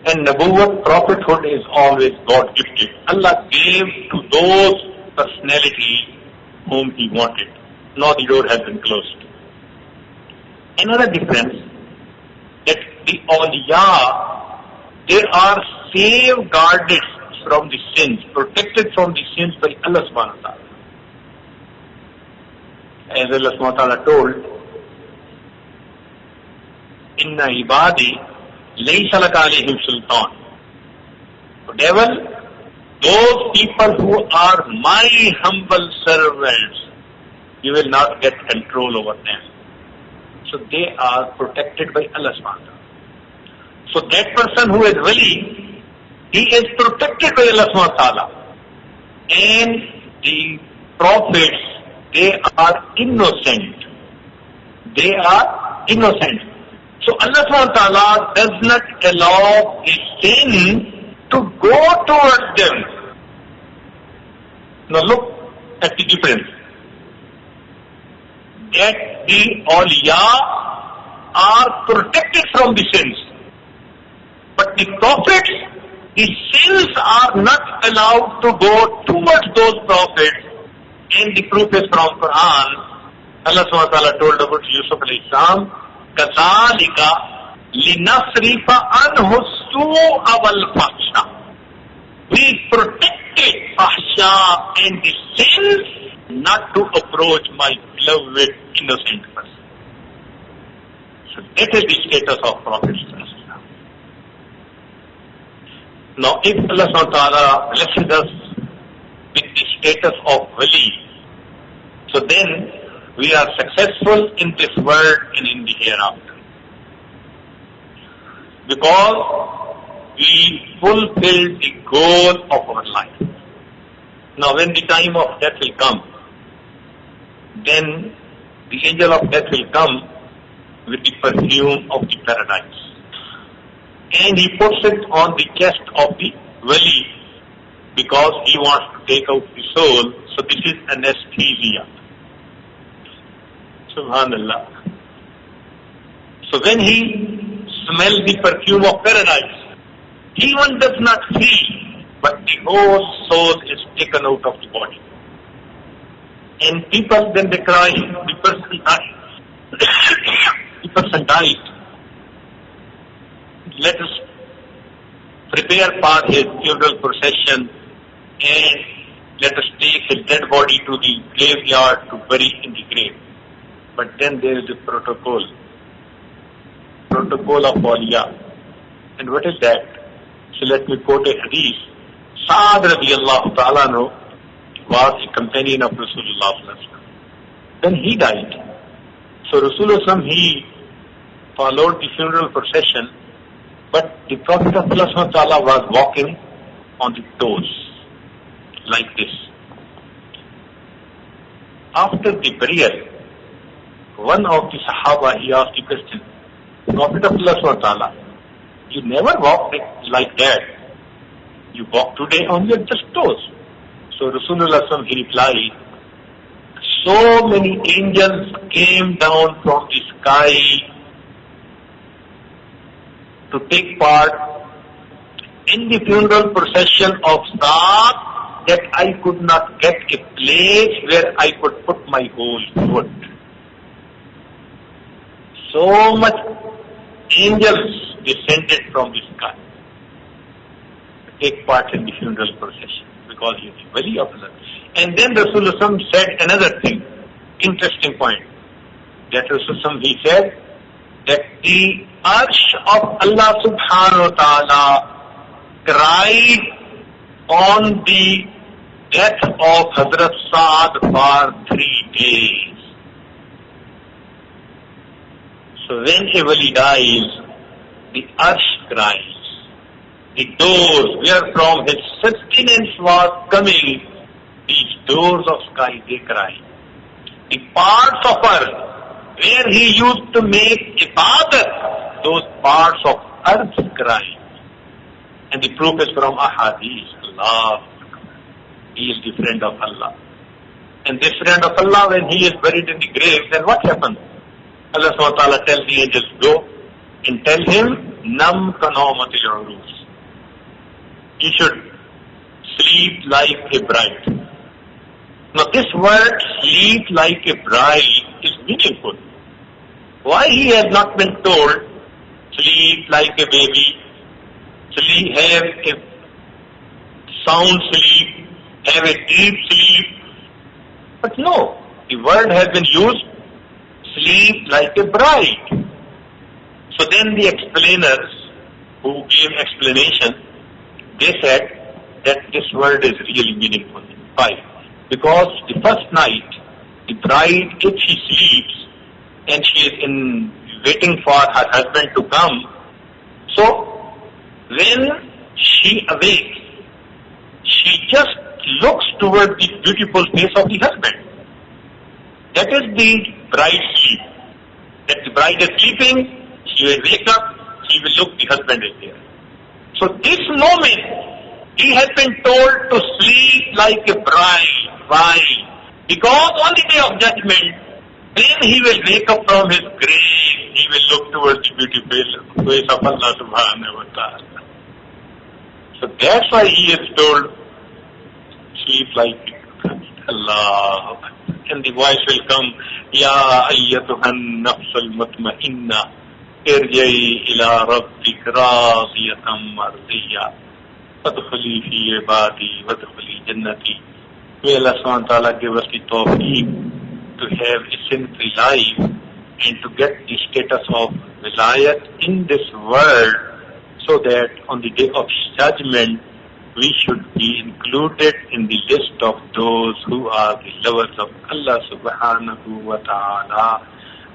and nabuwwat, prophethood, is always God gifted. Allah gave to those personalities whom He wanted. Now the door has been closed. Another difference, that the awliya, they are safeguarded from the sins, protected from the sins by Allah subhanahu wa ta'ala. As Allah subhanahu wa ta'ala told, Inna ibadi laysa laka alayhim sultan. The devil, those people who are my humble servants, you will not get control over them. So they are protected by Allah subhanahu wa ta'ala. So that person who is wali, he is protected by Allah subhanahu wa ta'ala. And the prophets, they are innocent. They are innocent. So Allah subhanahu wa ta'ala does not allow a sin to go towards them. Now look at the difference. That the awliya are protected from the sins. But the prophets, the sins are not allowed to go towards those prophets. And the proof is from Quran. Allah subhanahu wa ta'ala told about Yusuf alayhi salam, كَذَلِكَ لِنَصْرِفَ عَنْهُ السُّوءَ وَالْفَحْشَةَ. We protected fahsha and the sins not to approach my beloved innocent person. So that is the status of Prophet. Now if Allah subhanahu wa ta'ala blesses us with the status of wali, so then we are successful in this world and in the hereafter. Because we fulfill the goal of our life. Now when the time of death will come, then the angel of death will come with the perfume of the paradise. And he puts it on the chest of the wali because he wants to take out the soul. So this is anesthesia. Subhanallah. So when he smells the perfume of paradise, he even does not feel, but the whole soul is taken out of the body. And people, then they cry, the person died. The person died. Let us prepare for his funeral procession and let us take his dead body to the graveyard to bury in the grave. But then there is a protocol of awliya. And what is that? So let me quote a hadith. Sa'ad radiyallahu ta'ala anhu was a companion of Rasulullah. Then he died. So Rasulullah, he followed the funeral procession, but the Prophet of Allah was walking on the toes, like this. After the burial, one of the Sahaba, he asked the question, Prophet of Allah, you never walk like that. You walk today on your just toes. So Rasulullah, he replied, so many angels came down from the sky to take part in the funeral procession of Saad that I could not get a place where I could put my whole foot. So much angels descended from the sky to take part in the funeral procession because he is the wali of Allah. And then Rasulullah said another thing, interesting point. That Rasulullah, he said that the arsh of Allah subhanahu wa ta'ala cried on the death of Hazrat Saad for 3 days. So when a wali dies, the arsh cries. The doors where from his sustenance was coming, these doors of sky, they cry. The parts of earth where he used to make ibadat, those parts of earth cry. And the proof is from ahadith. Allah, he is the friend of Allah. And this friend of Allah, when he is buried in the grave, then what happens? Allah subhanahu wa ta'ala tells the angels, go and tell him, Nam kanawmatil urus. You should sleep like a bride. Now this word, sleep like a bride, is meaningful. Why he has not been told, sleep like a baby, sleep, have a sound sleep, have a deep sleep. But no, the word has been used, sleep like a bride. So then the explainers who gave explanation, they said that this word is really meaningful. Why? Because the first night, the bride, if she sleeps and she is waiting for her husband to come, so when she awakes, she just looks toward the beautiful face of the husband. That is the bride's sleep. That the bride is sleeping, she will wake up, she will look, the husband is there. So this moment, he has been told to sleep like a bride. Why? Because on the day of judgment, when he will wake up from his grave, he will look towards the beautiful face of Allah subhanahu wa ta'ala. So that's why he is told, sleep like Allah. And the voice will come, Ya ayyatuhan nafsul mutma'inna, irja'i ila rabbik radiyatan mardiyya, fadkhuli fi ibadi, wadkhuli jannati. May Allah subhanahu wa ta'ala give us the tawfiq to have a sin-free life and to get the status of Wilayat in this world, so that on the day of judgment, we should be included in the list of those who are the lovers of Allah subhanahu wa ta'ala.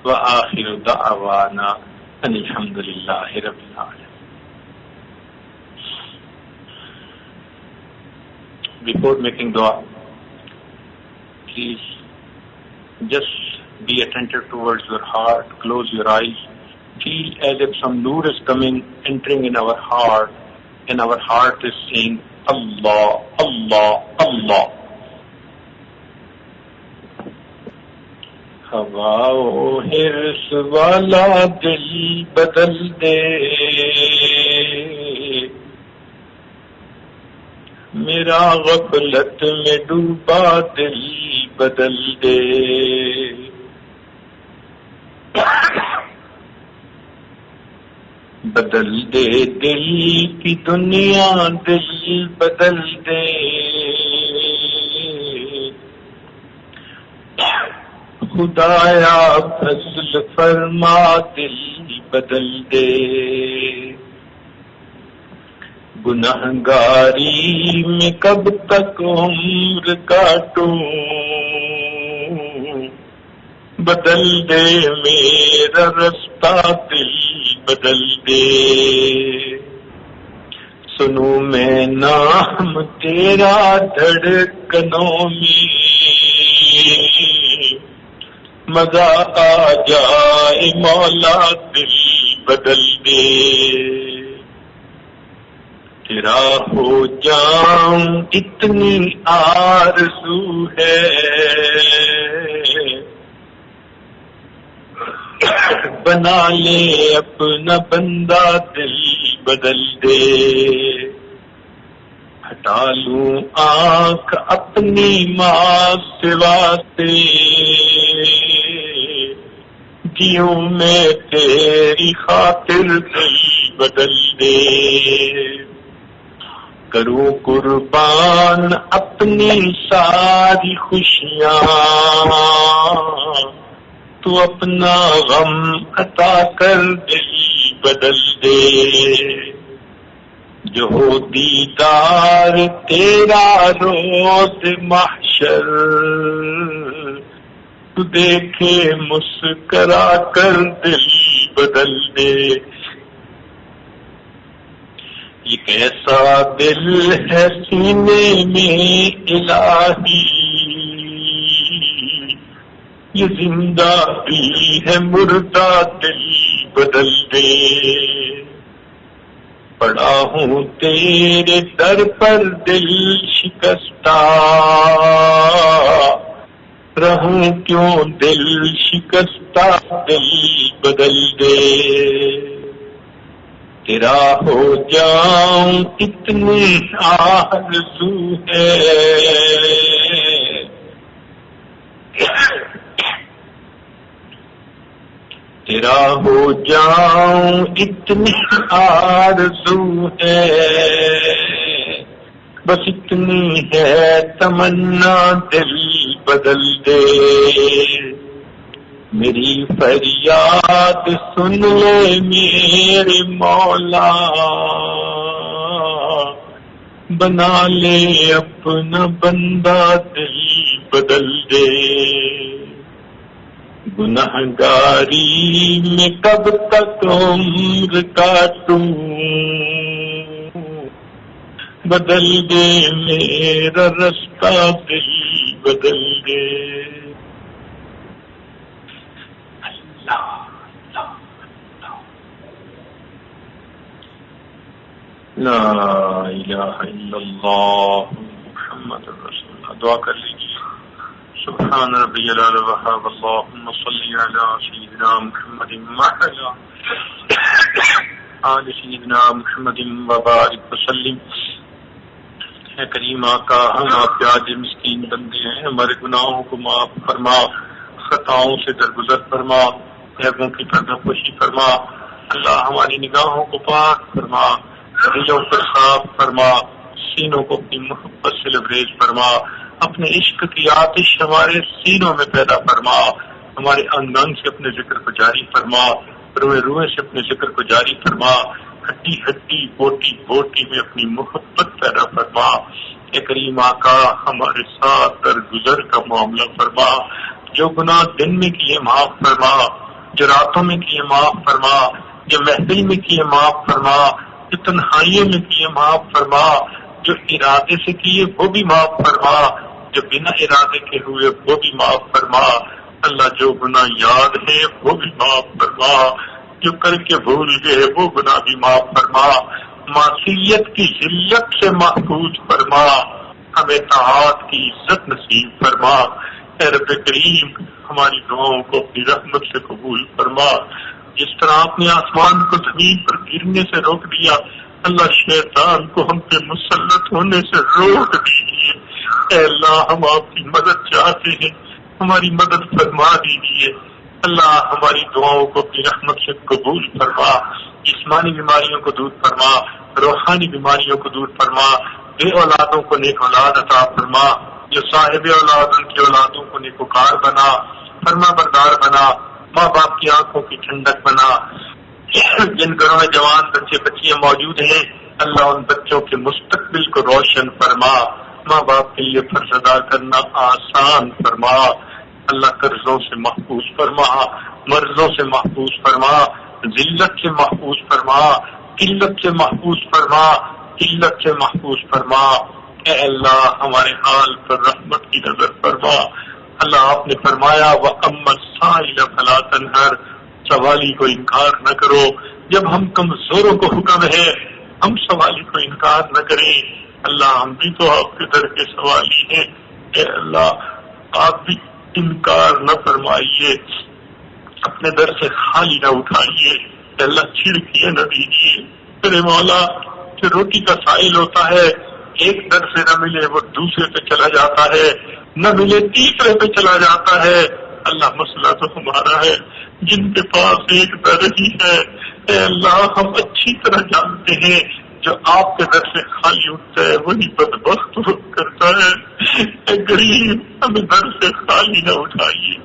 Wa akhiru da'wana alhamdulillahi rabbil alamin. Before making dua, please just be attentive towards your heart, close your eyes, feel as if some nur is coming, entering in our heart, and our heart is saying, Allah, Allah, Allah. Hawao hirs wala dil badal de, mera ghaflat mein dooba dil badal de. بدل دے دل کی دنیا دل بدل دے خدایا فضل فرما دل بدل دے گنہگاری میں کب تک عمر کاٹوں بدل دے میرا رستہ دل بدل دے سنوں میں نام تیرا دھڑکنوں میں مزہ آ جائے مولا دل بدل دے تیرا ہو جاؤں اتنی آرزو ہے بنا لے اپنا بندہ دل بدل دے ہٹا لوں آنکھ اپنی ماں سے واسطے جیوں میں تیری خاطر دل بدل دے کروں قربان اپنی ساری خوشیاں تو اپنا غم عطا کر دل بدل دے جو ہو دیدار تیرا روز محشر تو دیکھے مسکرا کر دل بدل دے یہ کیسا دل ہے سینے میں الہی یہ زندہ بھی ہے مردہ دل بدل دے پڑا ہوں تیرے در پر دل شکستہ رہوں کیوں دل شکستہ دل بدل دے تیرا ہو جاؤں اتنی آرزو ہے تیرا ہو جاؤں اتنی آرزو ہے بس اتنی ہے تمنا دل بدل دے میری فریاد سن لے میرے مولا بنا لے اپنا بندہ دل بدل دے، گنہگاری میں کب تک عمر کاٹوں، بدل دے میرا رستہ دل بدل دے۔ لا الہ الا اللہ محمد رسول اللہ۔ دعا کر لیجیے۔ سبحان ربی العلی وحاب اللہم صلی علی سیدنا محمد وعلی آل سیدنا محمد وبارک وسلم۔ اے کریم آقا، ہم آپ کے عاجز مسکین بندے ہیں، ہمارے گناہوں کو معاف فرما، خطاؤں سے درگزر فرما، عیبوں کی پردہ پوشی فرما۔ اللہ ہماری نگاہوں کو پاک فرما، دلوں کو صاف فرما، سینوں کو اپنی محبت سے لبریز فرما، اپنے عشق کی آتش ہمارے سینوں میں پیدا فرما، ہمارے انگ انگ سے اپنے ذکر کو جاری فرما، روئے روئے سے اپنے ذکر کو جاری فرما، ہڈی ہڈی بوٹی بوٹی میں اپنی محبت پیدا فرما۔ اے کریم آقا، ہمارے ساتھ درگزر کا معاملہ فرما، جو گناہ دن میں کیے معاف فرما، جو راتوں میں کیے معاف فرما، جو محفل میں کیے معاف فرما، جو تنہائیوں میں کیے معاف فرما، جو ارادے سے کیے وہ بھی معاف فرما، جو بنا ارادے کے ہوئے وہ بھی معاف فرما۔ اللہ جو گناہ یاد ہے وہ بھی معاف فرما، جو کر کے بھول گئے وہ گناہ بھی معاف فرما، معصیت کی ذلت سے محفوظ فرما، ہمیں طاعات کی عزت نصیب فرما۔ اے رب کریم، ہماری دعاؤں کو اپنی رحمت سے قبول فرما۔ جس طرح آپ نے آسمان کو زمین پر گرنے سے روک دیا، اللہ شیطان کو ہم پہ مسلط ہونے سے روک دیجیے۔ اے اللہ، ہم آپ کی مدد چاہتے ہیں، ہماری مدد فرما دیجیے۔ اللہ ہماری دعاؤں کو اپنی رحمت سے قبول فرما، جسمانی بیماریوں کو دور فرما، روحانی بیماریوں کو دور فرما، بے اولادوں کو نیک اولاد عطا فرما، جو صاحب اولاد ان کی اولادوں کو نیکوکار بنا، فرما بردار بنا، ماں باپ کی آنکھوں کی ٹھنڈک بنا۔ جن گھروں میں جوان بچے بچیاں موجود ہیں، اللہ ان بچوں کے مستقبل کو روشن فرما، ماں باپ کے لیے فرض ادا کرنا آسان فرما۔ اللہ قرضوں سے محفوظ فرما، مرضوں سے محفوظ فرما، ذلت سے محفوظ فرما، قلت سے محفوظ فرما، قلت سے محفوظ فرما۔ اے اللہ، ہمارے حال پر رحمت کی نظر فرما۔ اللہ، آپ نے فرمایا وَأَمَّا السَّائِلَ فَلَا تَنْهَرْ، سوالی کو انکار نہ کرو۔ جب ہم کمزوروں کو حکم ہے ہم سوالی کو انکار نہ کریں۔ اللہ، ہم بھی تو آپ کے در کے سوالی ہیں۔ اے اللہ، آپ بھی انکار نہ فرمائیے، اپنے در سے خالی نہ اٹھائیے۔ اے اللہ، چھڑکیے نہ دیجیے۔ میرے مولا، جو روٹی کا سائل ہوتا ہے، ایک در سے نہ ملے وہ دوسرے پہ چلا جاتا ہے، نہ ملے تیسرے پہ چلا جاتا ہے۔ اللہ، مسئلہ تو ہمارا ہے، جن کے پاس ایک در ہی ہے۔ اے اللہ، ہم اچھی طرح جانتے ہیں جو آپ کے در سے خالی اٹھتا ہے وہی بدبخت کرتا ہے۔ اے غریب، ہمیں در سے خالی نہ اٹھائیے،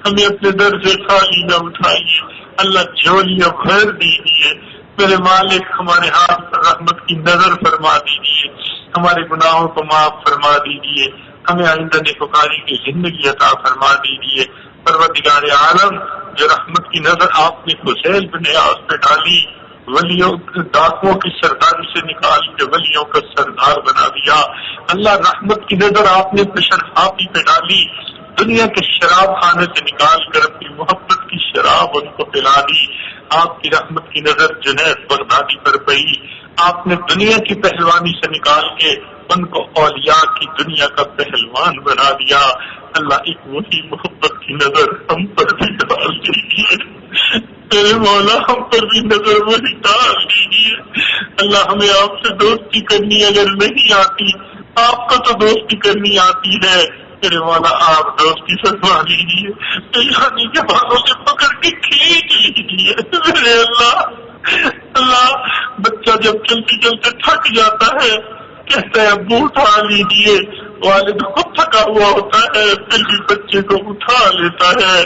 ہمیں اپنے در سے خالی نہ اٹھائیے۔ اللہ، جھولیاں بھر دیجیے۔ میرے مالک، ہمارے ہاتھ پر رحمت کی نظر فرما دیجیے، ہمارے گناہوں کو معاف فرما دیجیے، ہمیں آئندہ نیکوکاری کی زندگی عطا فرما دیجیے۔ پروردگار عالم، جو رحمت کی نظر آپ نے حسین بن عیاض پہ ڈالی، ولیوں ڈاکوؤں کی سرداری سے نکال کے ولیوں کا سردار بنا دیا۔ اللہ، رحمت کی نظر آپ نے بشر حافی پہ ڈالی، دنیا کے شراب خانے سے نکال کر اپنی محبت کی شراب ان کو پلا دی۔ آپ کی رحمت کی نظر جنید بغدادی پر پئی، آپ نے دنیا کی پہلوانی سے نکال کے ان کو اولیاء کی دنیا کا پہلوان بنا دیا۔ اللہ، ایک وہی محبت کی نظر ہم پر بھی ڈال دیجیے۔ میرے مولا، ہم پر بھی نظر وہی ڈال دیجیے۔ اللہ، ہمیں آپ سے دوستی کرنی اگر نہیں آتی، آپ کو تو دوستی کرنی آتی ہے۔ میرے مولا، آپ دوستی فرما لیجیے، یعنی کے باتوں سے پکڑ کے کھینچ لیجیے۔ میرے اللہ، بچہ جب چلتے چلتے تھک جاتا ہے کہتا ہے ابو اٹھا لیجیے، والد خود تھکا ہوا ہوتا ہے پھر بھی بچے کو اٹھا لیتا ہے۔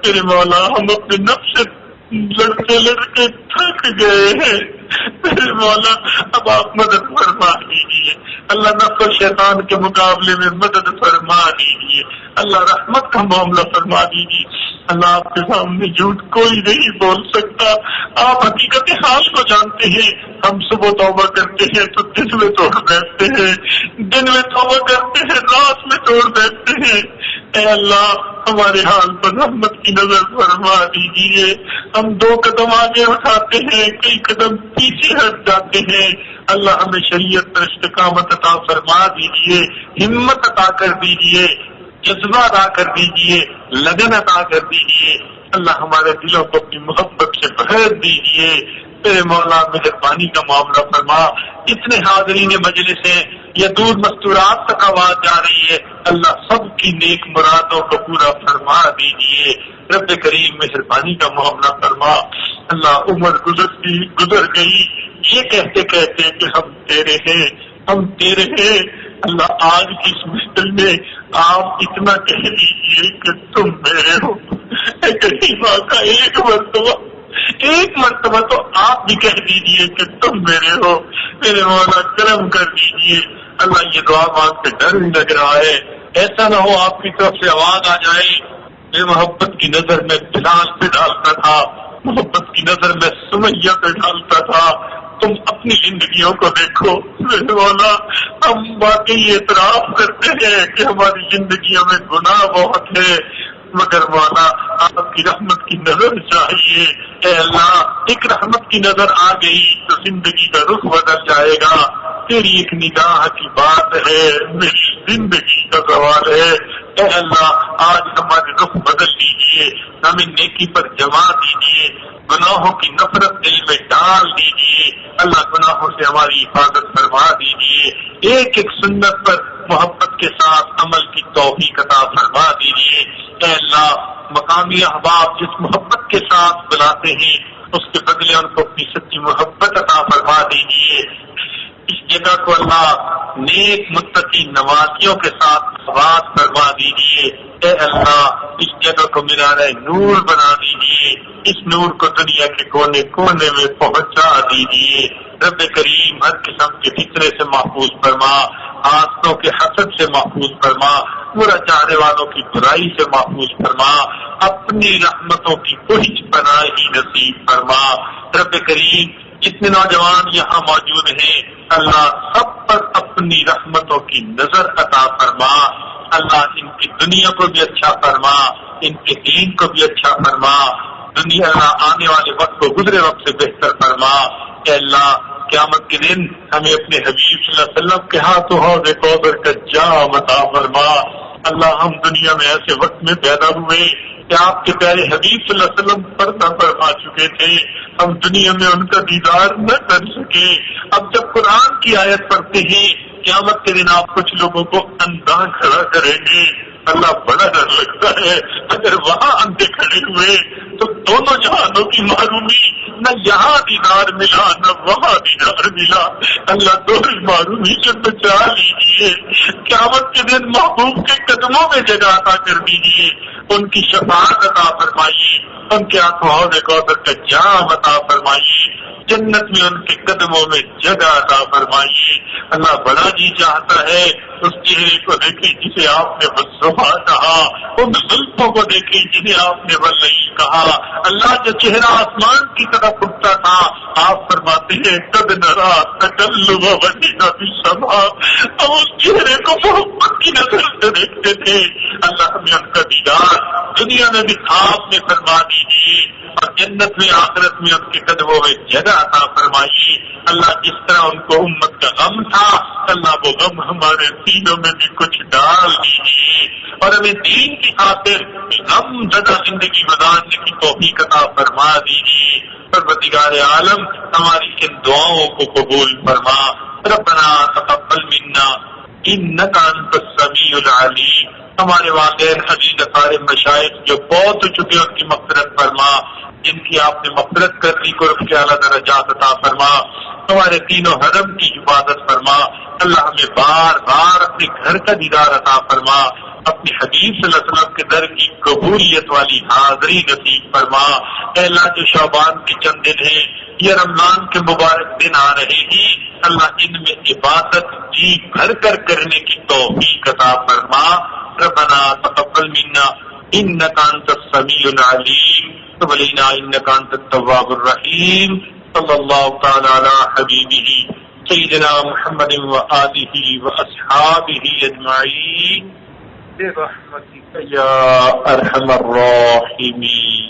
میرے مولا، ہم اپنے نفس سے لڑتے لڑتے تھک گئے ہیں۔ میرے مولا، اب آپ مدد فرما لیجیے۔ اللہ نفس و شیطان کے مقابلے میں مدد فرما دیجیے، اللہ رحمت کا معاملہ فرما دیجیے۔ اللہ آپ کے سامنے جھوٹ کوئی نہیں بول سکتا، آپ حقیقت حال کو جانتے ہیں۔ ہم صبح توبہ کرتے ہیں تو دن میں توڑ بیٹھتے ہیں، دن میں توبہ کرتے ہیں رات میں توڑ بیٹھتے ہیں۔ اے اللہ ہمارے حال پر رحمت کی نظر فرما دیجیے۔ ہم 2 قدم آگے اٹھاتے ہیں، کئی قدم پیچھے ہٹ جاتے ہیں۔ اللہ ہمیں شریعت پر استقامت عطا فرما دیجیے، ہمت عطا کر دیجیے، جذبہ عطا کر دیجیے، لگن عطا کر دیجیے۔ اللہ ہمارے دلوں کو اپنی محبت سے بھر دیجیے۔ میرے مولا مہربانی کا معاملہ فرما۔ اتنے حاضرین مجلس ہیں یا دور مستورات تک آواز جا رہی ہے، اللہ سب کی نیک مرادوں کو پورا فرما دیجیے۔ رب کریم مہربانی کا معاملہ فرما۔ اللہ عمر گزر گئی یہ کہتے کہتے کہ ہم تیرے ہیں، ہم تیرے ہیں۔ اللہ آج کی اس محفل میں آپ اتنا کہہ دیجیے کہ تم میرے ہو۔ کریم آقا ایک مرتبہ تو آپ بھی کہہ دیجیے کہ تم میرے ہو۔ میرے مولا کرم کر دیجیے۔ اللہ یہ دعا مانگ کے ڈر بھی لگ رہا ہے، ایسا نہ ہو آپ کی طرف سے آواز آ جائے میں محبت کی نظر میں بلال پہ ڈالتا تھا، محبت کی نظر میں سمیہ پہ ڈالتا تھا، تم اپنی زندگیوں کو دیکھو۔ میرے مولا ہم واقعی اعتراف کرتے ہیں کہ ہماری زندگیوں میں گناہ بہت ہے، مگر مولا آپ کی رحمت کی نظر چاہیے۔ اے اللہ ایک رحمت کی نظر آ گئی تو زندگی کا رخ بدل جائے گا۔ تیری ایک نگاہ کی بات ہے، میری زندگی کا سوال ہے۔ اے اللہ آج ہمارے رخ بدل دیجیے، ہمیں نیکی پر جما دیجیے، گناہوں کی نفرت دل میں ڈال دیجیے۔ اللہ گناہوں سے ہماری حفاظت فرما دیجیے، ایک ایک سنت پر محبت کے ساتھ عمل کی توفیق عطا فرما دیجیے۔ اے اللہ مقامی احباب جس محبت کے ساتھ بلاتے ہیں اس کے بدلے ان کو اپنی سچی محبت عطا فرما دیجیے۔ اس جگہ کو اللہ نیک متقی نمازیوں کے ساتھ آباد فرما دیجیے۔ اے اللہ اس جگہ کو مینار نور بنا دیجیے، اس نور کو دنیا کے کونے کونے میں پہنچا دیجیے۔ رب کریم ہر قسم کے فتنے سے محفوظ فرما، حاسدوں کے حسد سے محفوظ فرما، برا چاہنے والوں کی برائی سے محفوظ فرما، اپنی رحمتوں کی کوئی پناہی نصیب فرما۔ رب کریم جتنے نوجوان یہاں موجود ہیں اللہ سب پر اپنی رحمتوں کی نظر عطا فرما۔ اللہ ان کی دنیا کو بھی اچھا فرما، ان کے دین کو بھی اچھا فرما، دنیا آنے والے وقت کو گزرے وقت سے بہتر فرما۔ اے اللہ قیامت کے دن ہمیں اپنے حبیب صلی اللہ علیہ وسلم کے ہاتھوں حوض کوثر کا جام عطا فرما۔ اللہ ہم دنیا میں ایسے وقت میں پیدا ہوئے کہ آپ کے پیارے حبیب صلی اللہ علیہ وسلم پردہ فرما چکے تھے، ہم دنیا میں ان کا دیدار نہ کر سکے۔ اب جب قرآن کی آیت پڑھتے ہیں قیامت کے دن آپ کچھ لوگوں کو اندھا کھڑا کریں گے، اللہ بڑا ڈر لگتا ہے۔ اگر وہاں اندھے کھڑے ہوئے تو دونوں جہانوں کی معرومی، نہ یہاں دیدار ملا نہ وہاں دیدار ملا۔ اللہ دونوں معرومی سے بچا لیجیے۔ قیامت کے دن محبوب کے قدموں میں جگہ عطا کر دیجیے، ان کی شفاعت عطا فرمائیے، ان کے ہاتھوں حوض کوثر کا جام عطا فرمائیے، جنت میں ان کے قدموں میں جگہ عطا فرمائیے۔ اللہ بڑا جی چاہتا ہے اس چہرے کو دیکھیں جسے آپ نے بصفا کہا، ان زلفوں کو دیکھیں جنہیں آپ نے ولی کہا۔ اللہ جو چہرہ آسمان کی طرف اٹھتا تھا آپ فرماتے ہیں قد نرا تقلب وجهك في السماء، ہم اس چہرے کو محبت کی نظر سے دیکھتے تھے۔ اللہ ہمیں ان کا دیدار دنیا میں بھی خواب میں فرما دیجیے اور جنت میں آخرت میں ان کے قدموں میں جگہ عطا فرمائیے۔ اللہ جس طرح ان کو امت کا غم تھا اللہ وہ غم ہمارے سینوں میں بھی کچھ ڈال دیجیے اور ہمیں دین کی خاطر غم زدہ زندگی گزارنے کی توفیق عطا فرما دیجیے۔ پروردگار عالم ہماری ان دعاؤں کو قبول فرما۔ ربنا تقبل منا انک انت السمیع العلیم۔ ہمارے والدین عزیز سارے مشائخ جو بہت ہو چکے ان کی مغفرت فرما، جن کی آپ نے مغفرت کر دی قرب کے اعلیٰ درجات عطا فرما۔ ہمارے تینوں حرم کی حفاظت فرما، اللہ ہمیں بار بار اپنے گھر کا دیدار عطا فرما، اپنی حبیب صلی اللہ علیہ وسلم کے در کی قبولیت والی حاضری نصیب فرما۔ اے اللہ جو شعبان کے چند دن ہیں، یہ رمضان کے مبارک دن آ رہے ہیں، اللہ ان میں عبادت جی بھر کر کرنے کی توفیق عطا فرما۔ ربنا تقبل منا انک انت السمیع العلیم وتب علینا انک انت التواب الرحیم۔ صلی اللہ تعالی علی حبیبہ سیدنا محمد وآلہ واصحابہ اجمعین برحمتک یا ارحم الراحمین۔